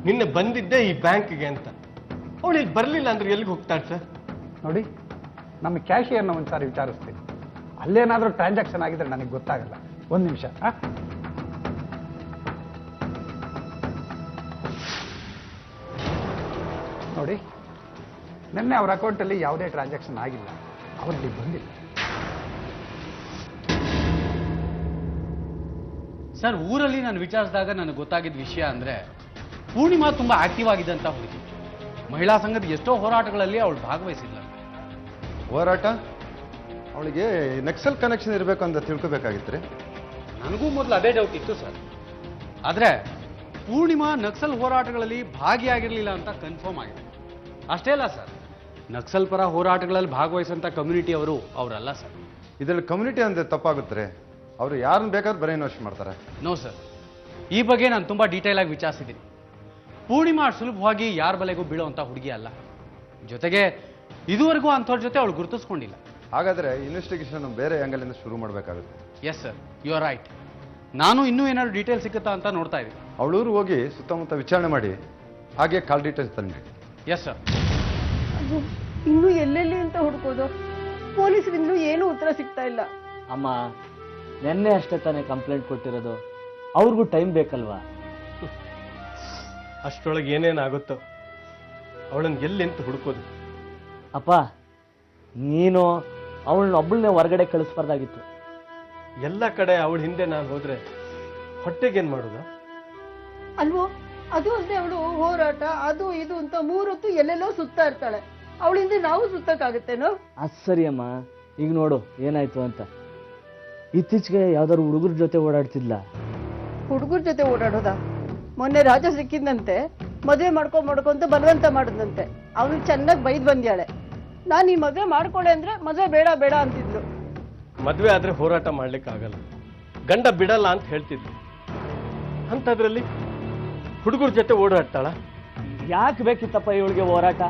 ನಿನ್ನೆ ಬಂದಿದ್ದೆ ಈ ಬ್ಯಾಂಕ್ಗೆ ಅಂತ. ಅವಳು ಇಲ್ಲಿ ಬರಲಿಲ್ಲ ಅಂದ್ರೆ ಎಲ್ಲಿಗೆ ಹೋಗ್ತಾಳೆ ಸರ್? ನೋಡಿ, ನಮ್ಮ ಕ್ಯಾಶಿಯರ್ನ ಒಂದ್ಸಾರಿ ವಿಚಾರಿಸ್ತೀನಿ. ಅಲ್ಲೇನಾದರೂ ಟ್ರಾನ್ಸಾಕ್ಷನ್ ಆಗಿದ್ರೆ ನನಗೆ ಗೊತ್ತಾಗಲ್ಲ. ಒಂದು ನಿಮಿಷ. ನೋಡಿ, ನಿನ್ನೆ ಅವ್ರ ಅಕೌಂಟಲ್ಲಿ ಯಾವುದೇ ಟ್ರಾನ್ಸಾಕ್ಷನ್ ಆಗಿಲ್ಲ, ಅವರಲ್ಲಿ ಬಂದಿಲ್ಲ. ಸರ್, ಊರಲ್ಲಿ ನಾನು ವಿಚಾರಿಸಿದಾಗ ನನಗೆ ಗೊತ್ತಾಗಿದ್ದ ವಿಷಯ ಅಂದ್ರೆ ಪೂರ್ಣಿಮಾ ತುಂಬಾ ಆಕ್ಟಿವ್ ಆಗಿದ್ದಂತ ಹುಡುಗಿ. ಮಹಿಳಾ ಸಂಘದ ಎಷ್ಟೋ ಹೋರಾಟಗಳಲ್ಲಿ ಅವಳು ಭಾಗವಹಿಸಿಲ್ಲ. ಹೋರಾಟ? ಅವಳಿಗೆ ನಕ್ಸಲ್ ಕನೆಕ್ಷನ್ ಇರಬೇಕು ಅಂತ ತಿಳ್ಕೊಬೇಕಾಗಿತ್ತು. ನನಗೂ ಮೊದಲು ಅದೇ ಡೌಟ್ ಇತ್ತು ಸರ್. ಆದ್ರೆ ಪೂರ್ಣಿಮಾ ನಕ್ಸಲ್ ಹೋರಾಟಗಳಲ್ಲಿ ಭಾಗಿಯಾಗಿರಲಿಲ್ಲ ಅಂತ ಕನ್ಫರ್ಮ್ ಆಗಿದೆ. ಅಷ್ಟೇ ಅಲ್ಲ ಸರ್, ನಕ್ಸಲ್ ಪರ ಹೋರಾಟಗಳಲ್ಲಿ ಭಾಗವಹಿಸಂತ ಕಮ್ಯುನಿಟಿ ಅವರಲ್ಲ ಸರ್. ಇದರಲ್ಲಿ ಕಮ್ಯುನಿಟಿ ಅಂದ್ರೆ ತಪ್ಪಾಗುತ್ತೆ. ಅವರು ಯಾರನ್ನ ಬೇಕಾದ್ರೂ ಬರೀ ಇನ್ವೆಸ್ಟ್ ಮಾಡ್ತಾರೆ. ನೋ ಸರ್, ಈ ಬಗ್ಗೆ ನಾನು ತುಂಬಾ ಡೀಟೇಲ್ ಆಗಿ ವಿಚಾರಿಸಿದ್ದೀನಿ. ಪೂರ್ಣಿಮಾ ಸುಲಭವಾಗಿ ಯಾರ ಬಲೆಗೂ ಬೀಳುವಂತ ಹುಡುಗಿ ಅಲ್ಲ. ಜೊತೆಗೆ ಇದುವರೆಗೂ ಅಂಥವ್ರ ಜೊತೆ ಅವಳು ಗುರುತಿಸ್ಕೊಂಡಿಲ್ಲ. ಹಾಗಾದ್ರೆ ಇನ್ವೆಸ್ಟಿಗೇಷನ್ ಬೇರೆ ಆಂಗಲಿಂದ ಶುರು ಮಾಡಬೇಕಾಗುತ್ತೆ. Yes sir, you are right. ನಾನು ಇನ್ನೂ ಏನಾದ್ರು ಡೀಟೇಲ್ ಸಿಗುತ್ತಾ ಅಂತ ನೋಡ್ತಾ ಇದ್ದೀನಿ. ಅವಳೂರು ಹೋಗಿ ಸುತ್ತಮುತ್ತ ವಿಚಾರಣೆ ಮಾಡಿ ಹಾಗೆ ಕಾಲ್ ಡೀಟೇಲ್ಸ್ ತಂದ್ರಿ. Yes sir. ಅದು ಇನ್ನೂ ಎಲ್ಲೆಲ್ಲಿ ಅಂತ ಹುಡ್ಕೋದು? ಪೊಲೀಸರಿಂದಲೂ ಏನೂ ಉತ್ತರ ಸಿಗ್ತಾ ಇಲ್ಲ. ಅಮ್ಮ, ನಿನ್ನೆ ಅಷ್ಟೇ ತಾನೇ ಕಂಪ್ಲೇಂಟ್ ಕೊಟ್ಟಿರೋದು, ಅವ್ರಿಗೂ ಟೈಮ್ ಬೇಕಲ್ವಾ? ಅಷ್ಟರೊಳಗೆ ಏನೇನಾಗುತ್ತೋ ಅವಳನ್ನು ಎಲ್ಲಿಂತ ಹುಡುಕೋದು? ಅಪ್ಪ, ನೀನು ಅವಳನ್ನ ಒಬ್ಬಳನ್ನೇ ಹೊರಗಡೆ ಕಳಿಸ್ಬಾರ್ದಾಗಿತ್ತು. ಎಲ್ಲ ಕಡೆ ಅವಳ ಹಿಂದೆ ನಾನು ಹೋದ್ರೆ ಹೊಟ್ಟೆಗೇನ್ ಮಾಡೋದ? ಅಲ್ವೋ, ಅದು ಅಲ್ಲದೆ ಅವಳು ಹೋರಾಟ ಅದು ಇದು ಅಂತ 3 ಹೊತ್ತು ಎಲ್ಲೆಲ್ಲೋ ಸುತ್ತಾ ಇರ್ತಾಳೆ. ಅವಳಿಂದ ನಾವು ಸುತ್ತಕ್ಕಾಗತ್ತೇನೋ? ಅದು ಸರಿ ಅಮ್ಮ, ಈಗ ನೋಡು ಏನಾಯ್ತು ಅಂತ. ಇತ್ತೀಚೆಗೆ ಯಾವ್ದಾದ್ರು ಹುಡುಗರ ಜೊತೆ ಓಡಾಡ್ತಿದ್ಲ? ಹುಡುಗರ ಜೊತೆ ಓಡಾಡೋದ? ಮೊನ್ನೆ ರಾಜ ಸಿಕ್ಕಿದ್ದಂತೆ, ಮದುವೆ ಮಾಡ್ಕೊಂತ ಬಲವಂತ ಮಾಡಿದಂತೆ. ಅವಳು ಚೆನ್ನಾಗಿ ಬೈದ್ ಬಂದ್ಯಾಳೆ. ನಾನು ಈ ಮದುವೆ ಮಾಡ್ಕೊಳ್ಳೆ ಅಂದ್ರೆ ಮದುವೆ ಬೇಡ ಬೇಡ ಅಂತಿದ್ಲು. ಮದ್ವೆ ಆದ್ರೆ ಹೋರಾಟ ಮಾಡ್ಲಿಕ್ಕೆ ಆಗಲ್ಲ, ಗಂಡ ಬಿಡಲ್ಲ ಅಂತ ಹೇಳ್ತಿದ್ಲು. ಅಂಥದ್ರಲ್ಲಿ ಹುಡುಗರ ಜೊತೆ ಓಡಾಡ್ತಾಳ? ಯಾಕೆ ಬೇಕಿತ್ತಪ್ಪ ಇವಳಿಗೆ ಹೋರಾಟ?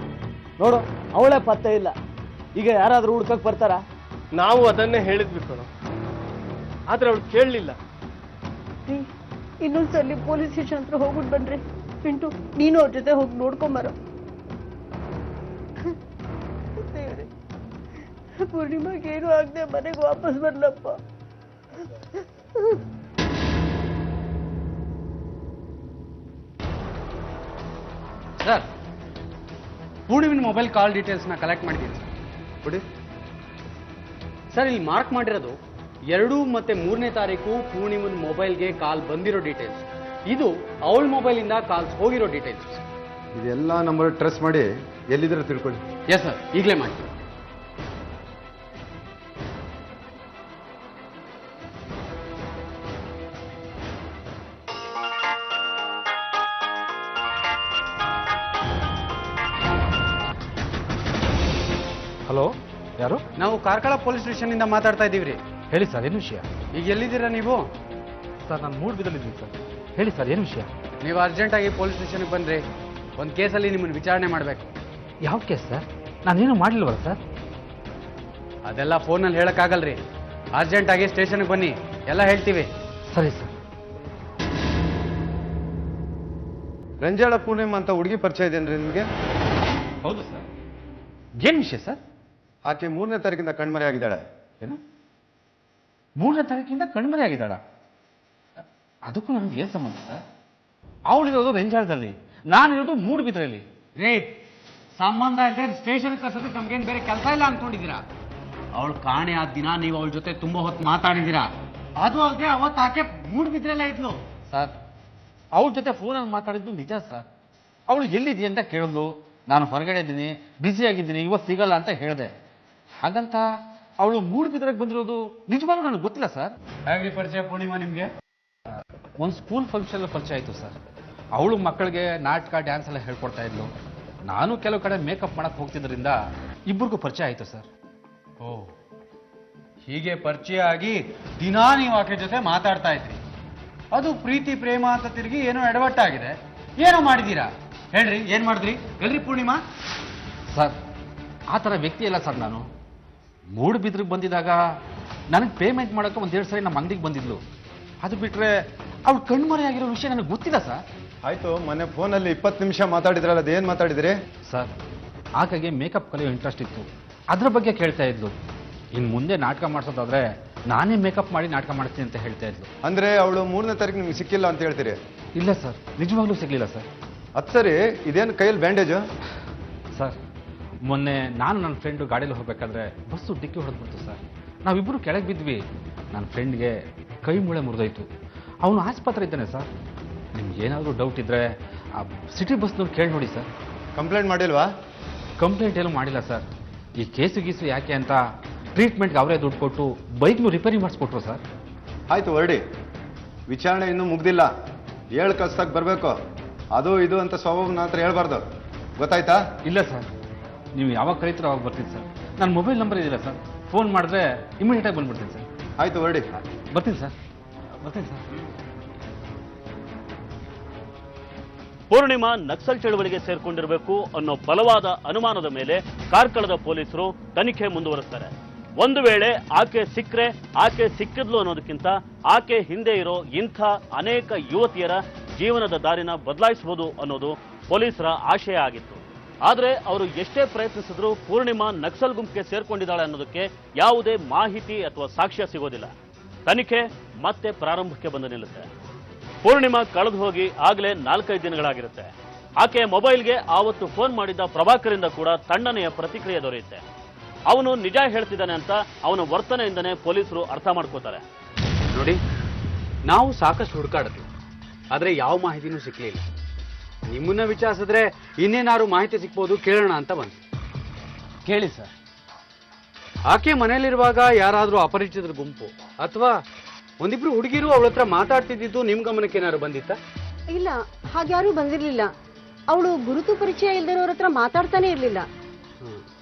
ನೋಡು, ಅವಳೇ ಪತ್ತೆ ಇಲ್ಲ. ಈಗ ಯಾರಾದ್ರೂ ಹುಡ್ಕಕ್ ಬರ್ತಾರ? ನಾವು ಅದನ್ನೇ ಹೇಳಿದ್ವಿ ಕಣೋ, ಆದ್ರೆ ಅವಳು ಕೇಳಲಿಲ್ಲ. ಇನ್ನೊಂದ್ಸಲಿ ಪೊಲೀಸ್ ಸ್ಟೇಷನ್ ಹತ್ರ ಹೋಗ್ಬಿಟ್ಟು ಬನ್ರಿ. ಪಿಂಟು, ನೀನು ಅವ್ರ ಜೊತೆ ಹೋಗಿ ನೋಡ್ಕೊಂಬರೋ. ಪೂರ್ಣಿಮಾಗೆ ಏನು ಆಗದೆ ಮನೆಗೆ ವಾಪಸ್ ಬರ್ಲಪ್ಪ. ಸರ್, ಪೂರ್ಣಿಮಿನ ಮೊಬೈಲ್ ಕಾಲ್ ಡೀಟೇಲ್ಸ್ನ ಕಲೆಕ್ಟ್ ಮಾಡಿದ್ದೀನಿ ಕೊಡಿ ಸರ್. ಇಲ್ಲಿ ಮಾರ್ಕ್ ಮಾಡಿರೋದು 2 ಮತ್ತು 3ನೇ ತಾರೀಕು ಪೂರ್ಣಿಮನ್ ಮೊಬೈಲ್ಗೆ ಕಾಲ್ ಬಂದಿರೋ ಡೀಟೇಲ್ಸ್. ಇದು ಅವಳ ಮೊಬೈಲಿಂದ ಕಾಲ್ಸ್ ಹೋಗಿರೋ ಡೀಟೇಲ್ಸ್. ಇದೆಲ್ಲ ನಂಬರ್ ಟ್ರೇಸ್ ಮಾಡಿ ಎಲ್ಲಿದ್ರೆ ತಿಳ್ಕೊಳ್ಳಿ. ಎಸ್ ಸರ್, ಈಗಲೇ ಮಾಡಿ. ಹಲೋ, ಯಾರು? ನಾವು ಕಾರ್ಕಳ ಪೊಲೀಸ್ ಸ್ಟೇಷನ್ ಇಂದ ಮಾತಾಡ್ತಾ ಇದ್ದೀವಿ ರೀ. ಹೇಳಿ ಸರ್, ಏನು ವಿಷಯ? ಈಗ ಎಲ್ಲಿದ್ದೀರಾ ನೀವು? ಸರ್, ನಾನು ಮೂಡ್ಬಿದ್ದಲ್ಲಿದ್ದೀನಿ ಸರ್. ಹೇಳಿ ಸರ್, ಏನು ವಿಷಯ? ನೀವು ಅರ್ಜೆಂಟಾಗಿ ಪೊಲೀಸ್ ಸ್ಟೇಷನ್ಗೆ ಬನ್ನಿರಿ. ಒಂದು ಕೇಸಲ್ಲಿ ನಿಮ್ಮನ್ನು ವಿಚಾರಣೆ ಮಾಡಬೇಕು. ಯಾವ ಕೇಸ್ ಸರ್? ನಾನೇನು ಮಾಡಲಿಲ್ವಲ್ಲ ಸರ್? ಅದೆಲ್ಲ ಫೋನಲ್ಲಿ ಹೇಳೋಕ್ಕಾಗಲ್ರಿ. ಅರ್ಜೆಂಟಾಗಿ ಸ್ಟೇಷನ್ಗೆ ಬನ್ನಿ, ಎಲ್ಲ ಹೇಳ್ತೀವಿ. ಸರಿ ಸರ್. ರಂಜಾಳ ಪೂರ್ಣಿಮಾ ಅಂತ ಹುಡುಗಿ ಪರಿಚಯ ಇದೆಯೇನ್ರಿ ನಿಮಗೆ? ಹೌದು ಸರ್. ಏನು ವಿಷಯ ಸರ್? ಆಕೆ 3ನೇ ತಾರೀಕಿಂದ ಕಣ್ಮರೆ ಆಗಿದ್ದಾಳೆ. ಏನು, 3ನೇ ತಾರೀಕಿಂದ ಕಣ್ಮರೆ ಆಗಿದ್ದಾಳ? ಅದಕ್ಕೂ ನನಗೆ ಏನು ಸಂಬಂಧ ಸರ್? ಅವಳಿರೋದು ರೆಂಜಾಳದಲ್ಲಿ, ನಾನಿರೋದು ಮೂಡುಬಿದ್ರೆಯಲ್ಲಿ. ರೇ, ಸಂಬಂಧ ಇದ್ದರೆ ಸ್ಟೇಷನ್ಗೆ ಕರ್ಸೋದಕ್ಕೆ ನಮ್ಗೇನು ಬೇರೆ ಕೆಲಸ ಇಲ್ಲ ಅಂದ್ಕೊಂಡಿದ್ದೀರಾ? ಅವಳು ಕಾಣೆ ಆದ ದಿನ ನೀವು ಅವಳ ಜೊತೆ ತುಂಬ ಹೊತ್ತು ಮಾತಾಡಿದ್ದೀರಾ. ಅದು ಅಲ್ಲದೆ ಅವತ್ತು ಆಕೆ ಮೂಡುಬಿದ್ರೆಲ್ಲ ಇದ್ಲು. ಸರ್, ಅವಳ ಜೊತೆ ಫೋನಲ್ಲಿ ಮಾತಾಡಿದ್ದು ನಿಜ ಸರ್. ಅವಳು ಎಲ್ಲಿದ್ದೀಯ ಅಂತ ಕೇಳಿದ್ಲು. ನಾನು ಹೊರಗಡೆ ಇದ್ದೀನಿ, ಬ್ಯುಸಿಯಾಗಿದ್ದೀನಿ, ಇವತ್ತು ಸಿಗಲ್ಲ ಅಂತ ಹೇಳಿದೆ. ಹಾಗಂತ ಅವಳು ಮೂಡುಬಿದ್ರೆಗೆ ಬಂದಿರೋದು ನಿಜವಾಗ್ಲೂ ನನಗೆ ಗೊತ್ತಿಲ್ಲ ಸರ್. ಹೇಗೆ ಪರಿಚಯ ಪೂರ್ಣಿಮಾ ನಿಮಗೆ? ಒಂದು ಸ್ಕೂಲ್ ಫಂಕ್ಷನ್ ಪರಿಚಯ ಆಯಿತು ಸರ್. ಅವಳು ಮಕ್ಕಳಿಗೆ ನಾಟಕ, ಡ್ಯಾನ್ಸ್ ಎಲ್ಲ ಹೇಳ್ಕೊಡ್ತಾ ಇದ್ಲು. ನಾನು ಕೆಲವು ಕಡೆ ಮೇಕಪ್ ಮಾಡಕ್ಕೆ ಹೋಗ್ತಿದ್ದರಿಂದ ಇಬ್ಬರಿಗೂ ಪರಿಚಯ ಆಯಿತು ಸರ್. ಓ, ಹೀಗೆ ಪರಿಚಯ ಆಗಿ ದಿನಾ ನೀವು ಆಕೆ ಜೊತೆ ಮಾತಾಡ್ತಾ ಇದ್ರಿ. ಅದು ಪ್ರೀತಿ ಪ್ರೇಮ ಅಂತ ತಿರುಗಿ ಏನೋ ಎಡವಟ್ಟಾಗಿದೆ. ಏನೋ ಮಾಡಿದ್ದೀರಾ ಹೇಳ್ರಿ, ಏನು ಮಾಡಿದ್ರಿ? ಹೇಳ್ರಿ ಪೂರ್ಣಿಮಾ. ಸರ್, ಆ ಥರ ವ್ಯಕ್ತಿ ಅಲ್ಲ ಸರ್ ನಾನು. ಮೂಡುಬಿದ್ರಿಗೆ ಬಂದಿದ್ದಾಗ ನನಗೆ ಪೇಮೆಂಟ್ ಮಾಡೋಕ್ಕೆ 1-2 ಸರಿ ನಮ್ಮ ಅಂಗಡಿಗೆ ಬಂದಿದ್ಲು. ಅದು ಬಿಟ್ಟರೆ ಅವಳು ಕಣ್ಮರೆ ಆಗಿರೋ ವಿಷಯ ನನಗೆ ಗೊತ್ತಿಲ್ಲ ಸರ್. ಆಯ್ತು, ಮೊನ್ನೆ ಫೋನಲ್ಲಿ 20 ನಿಮಿಷ ಮಾತಾಡಿದ್ರಲ್ಲ, ಅದೇನು ಮಾತಾಡಿದ್ರಿ? ಸರ್, ಆಕೆಗೆ ಮೇಕಪ್ ಕಲಿಯೋ ಇಂಟ್ರೆಸ್ಟ್ ಇತ್ತು, ಅದ್ರ ಬಗ್ಗೆ ಕೇಳ್ತಾ ಇದ್ಲು. ಇನ್ನು ಮುಂದೆ ನಾಟಕ ಮಾಡಿಸೋದಾದ್ರೆ ನಾನೇ ಮೇಕಪ್ ಮಾಡಿ ನಾಟಕ ಮಾಡ್ತೀನಿ ಅಂತ ಹೇಳ್ತಾ ಇದ್ಲು. ಅಂದ್ರೆ ಅವಳು 3ನೇ ತಾರೀಕು ನಿಮ್ಗೆ ಸಿಕ್ಕಿಲ್ಲ ಅಂತ ಹೇಳ್ತೀರಿ? ಇಲ್ಲ ಸರ್, ನಿಜವಾಗ್ಲೂ ಸಿಗಲಿಲ್ಲ ಸರ್. ಅದು ಸರಿ, ಇದೇನು ಕೈಯಲ್ಲಿ ಬ್ಯಾಂಡೇಜು? ಸರ್, ಮೊನ್ನೆ ನಾನು ನನ್ನ ಫ್ರೆಂಡು ಗಾಡೀಲಿ ಹೋಗ್ಬೇಕಾದ್ರೆ ಬಸ್ಸು ಡಿಕ್ಕಿ ಹೊಡೆದ್ಬಿಡ್ತು ಸರ್. ನಾವಿಬ್ಬರು ಕೆಳಗೆ ಬಿದ್ವಿ. ನನ್ನ ಫ್ರೆಂಡ್ಗೆ ಕೈ ಮೂಳೆ ಮುರಿದೋಯ್ತು. ಅವನು ಆಸ್ಪತ್ರೆ ಇದ್ದಾನೆ ಸರ್. ನಿಮ್ಗೆ ಏನಾದರೂ ಡೌಟ್ ಇದ್ದರೆ ಆ ಸಿಟಿ ಬಸ್ನವ್ರು ಕೇಳಿ ನೋಡಿ ಸರ್. ಕಂಪ್ಲೇಂಟ್ ಮಾಡಿಲ್ವಾ? ಕಂಪ್ಲೇಂಟ್ ಏನೂ ಮಾಡಿಲ್ಲ ಸರ್. ಈ ಕೇಸು ಗೀಸು ಯಾಕೆ ಅಂತ ಟ್ರೀಟ್ಮೆಂಟ್ಗೆ ಅವರೇ ದುಡ್ಡು ಕೊಟ್ಟು ಬೈಕ್ನು ರಿಪೇರಿ ಮಾಡಿಸ್ಕೊಟ್ರು ಸರ್. ಆಯ್ತು, ಹೊರಡಿ. ವಿಚಾರಣೆ ಇನ್ನೂ ಮುಗ್ದಿಲ್ಲ. 7 ಕಲ್ಸಕ್ಕೆ ಬರಬೇಕು. ಅದು ಇದು ಅಂತ ಸ್ವಭಾವನ ಹತ್ರ ಹೇಳ್ಬಾರ್ದು, ಗೊತ್ತಾಯ್ತಾ? ಇಲ್ಲ ಸರ್, ನೀವು ಯಾವಾಗ ಕರೀತೀರೋ ಅವಾಗ ಬರ್ತೀನಿ ಸರ್. ನನ್ನ ಮೊಬೈಲ್ ನಂಬರ್ ಇದೆಯಲ್ಲ ಸರ್, ಫೋನ್ ಮಾಡಿದ್ರೆ ಇಮಿಡಿಯೇಟಾಗಿ ಬಂದ್ಬಿಡ್ತೀನಿ ಸರ್. ಆಯ್ತು, ಹೊರಡಿ. ಬರ್ತೀನಿ ಸರ್, ಬರ್ತೀನಿ ಸರ್. ಪೂರ್ಣಿಮಾ ನಕ್ಸಲ್ ಚಳವಳಿಗೆ ಸೇರ್ಕೊಂಡಿರಬೇಕು ಅನ್ನೋ ಬಲವಾದ ಅನುಮಾನದ ಮೇಲೆ ಕಾರ್ಕಳದ ಪೊಲೀಸರು ತನಿಖೆ ಮುಂದುವರಿಸ್ತಾರೆ. ಒಂದು ವೇಳೆ ಆಕೆ ಸಿಕ್ಕರೆ ಆಕೆ ಸಿಕ್ಕಿದ್ಲು ಅನ್ನೋದಕ್ಕಿಂತ ಆಕೆ ಹಿಂದೆ ಇರೋ ಇಂಥ ಅನೇಕ ಯುವತಿಯರ ಜೀವನದ ದಾರಿನ ಬದಲಾಯಿಸಬಹುದು ಅನ್ನೋದು ಪೊಲೀಸರ ಆಶಯ ಆಗಿತ್ತು. ಆದರೆ ಅವರು ಎಷ್ಟೇ ಪ್ರಯತ್ನಿಸಿದ್ರೂ ಪೂರ್ಣಿಮಾ ನಕ್ಸಲ್ ಗುಂಪಿಗೆ ಸೇರ್ಕೊಂಡಿದ್ದಾಳೆ ಅನ್ನೋದಕ್ಕೆ ಯಾವುದೇ ಮಾಹಿತಿ ಅಥವಾ ಸಾಕ್ಷ್ಯ ಸಿಗೋದಿಲ್ಲ. ತನಿಖೆ ಮತ್ತೆ ಪ್ರಾರಂಭಕ್ಕೆ ಬಂದು ನಿಲ್ಲುತ್ತೆ. ಪೂರ್ಣಿಮಾ ಕಳೆದು ಹೋಗಿ ಆಗಲೇ 4-5 ದಿನಗಳಾಗಿರುತ್ತೆ. ಆಕೆಯ ಮೊಬೈಲ್ಗೆ ಆವತ್ತು ಫೋನ್ ಮಾಡಿದ್ದ ಪ್ರಭಾಕರಿಂದ ಕೂಡ ತಣ್ಣನೆಯ ಪ್ರತಿಕ್ರಿಯೆ ದೊರೆಯುತ್ತೆ. ಅವನು ನಿಜ ಹೇಳ್ತಿದ್ದಾನೆ ಅಂತ ಅವನ ವರ್ತನೆಯಿಂದನೇ ಪೊಲೀಸರು ಅರ್ಥ ಮಾಡ್ಕೋತಾರೆ. ನೋಡಿ, ನಾವು ಸಾಕಷ್ಟು ಹುಡುಕಾಡಿದ್ವಿ, ಆದರೆ ಯಾವ ಮಾಹಿತಿನೂ ಸಿಕ್ಕಲಿಲ್ಲ. ನಿಮ್ಮನ್ನ ವಿಚಾರಿಸಿದ್ರೆ ಇನ್ನೇನಾದ್ರು ಮಾಹಿತಿ ಸಿಗ್ಬೋದು, ಕೇಳೋಣ ಅಂತ ಬಂತು. ಕೇಳಿ ಸರ್, ಆಕೆ ಮನೆಯಲ್ಲಿರುವಾಗ ಯಾರಾದರೂ ಅಪರಿಚಿತರ ಗುಂಪು ಅಥವಾ ಒಂದಿಬ್ರು ಹುಡುಗಿರು ಅವಳ ಹತ್ರ ಮಾತಾಡ್ತಿದ್ದು ನಿಮ್ ಗಮನಕ್ಕೆ ಏನಾದ್ರು ಬಂದಿತ್ತಾ? ಇಲ್ಲ, ಹಾಗ್ಯಾರೂ ಬಂದಿರಲಿಲ್ಲ. ಅವಳು ಗುರುತು ಪರಿಚಯ ಇಲ್ದಿರೋರ ಹತ್ರ ಮಾತಾಡ್ತಾನೆ ಇರಲಿಲ್ಲ.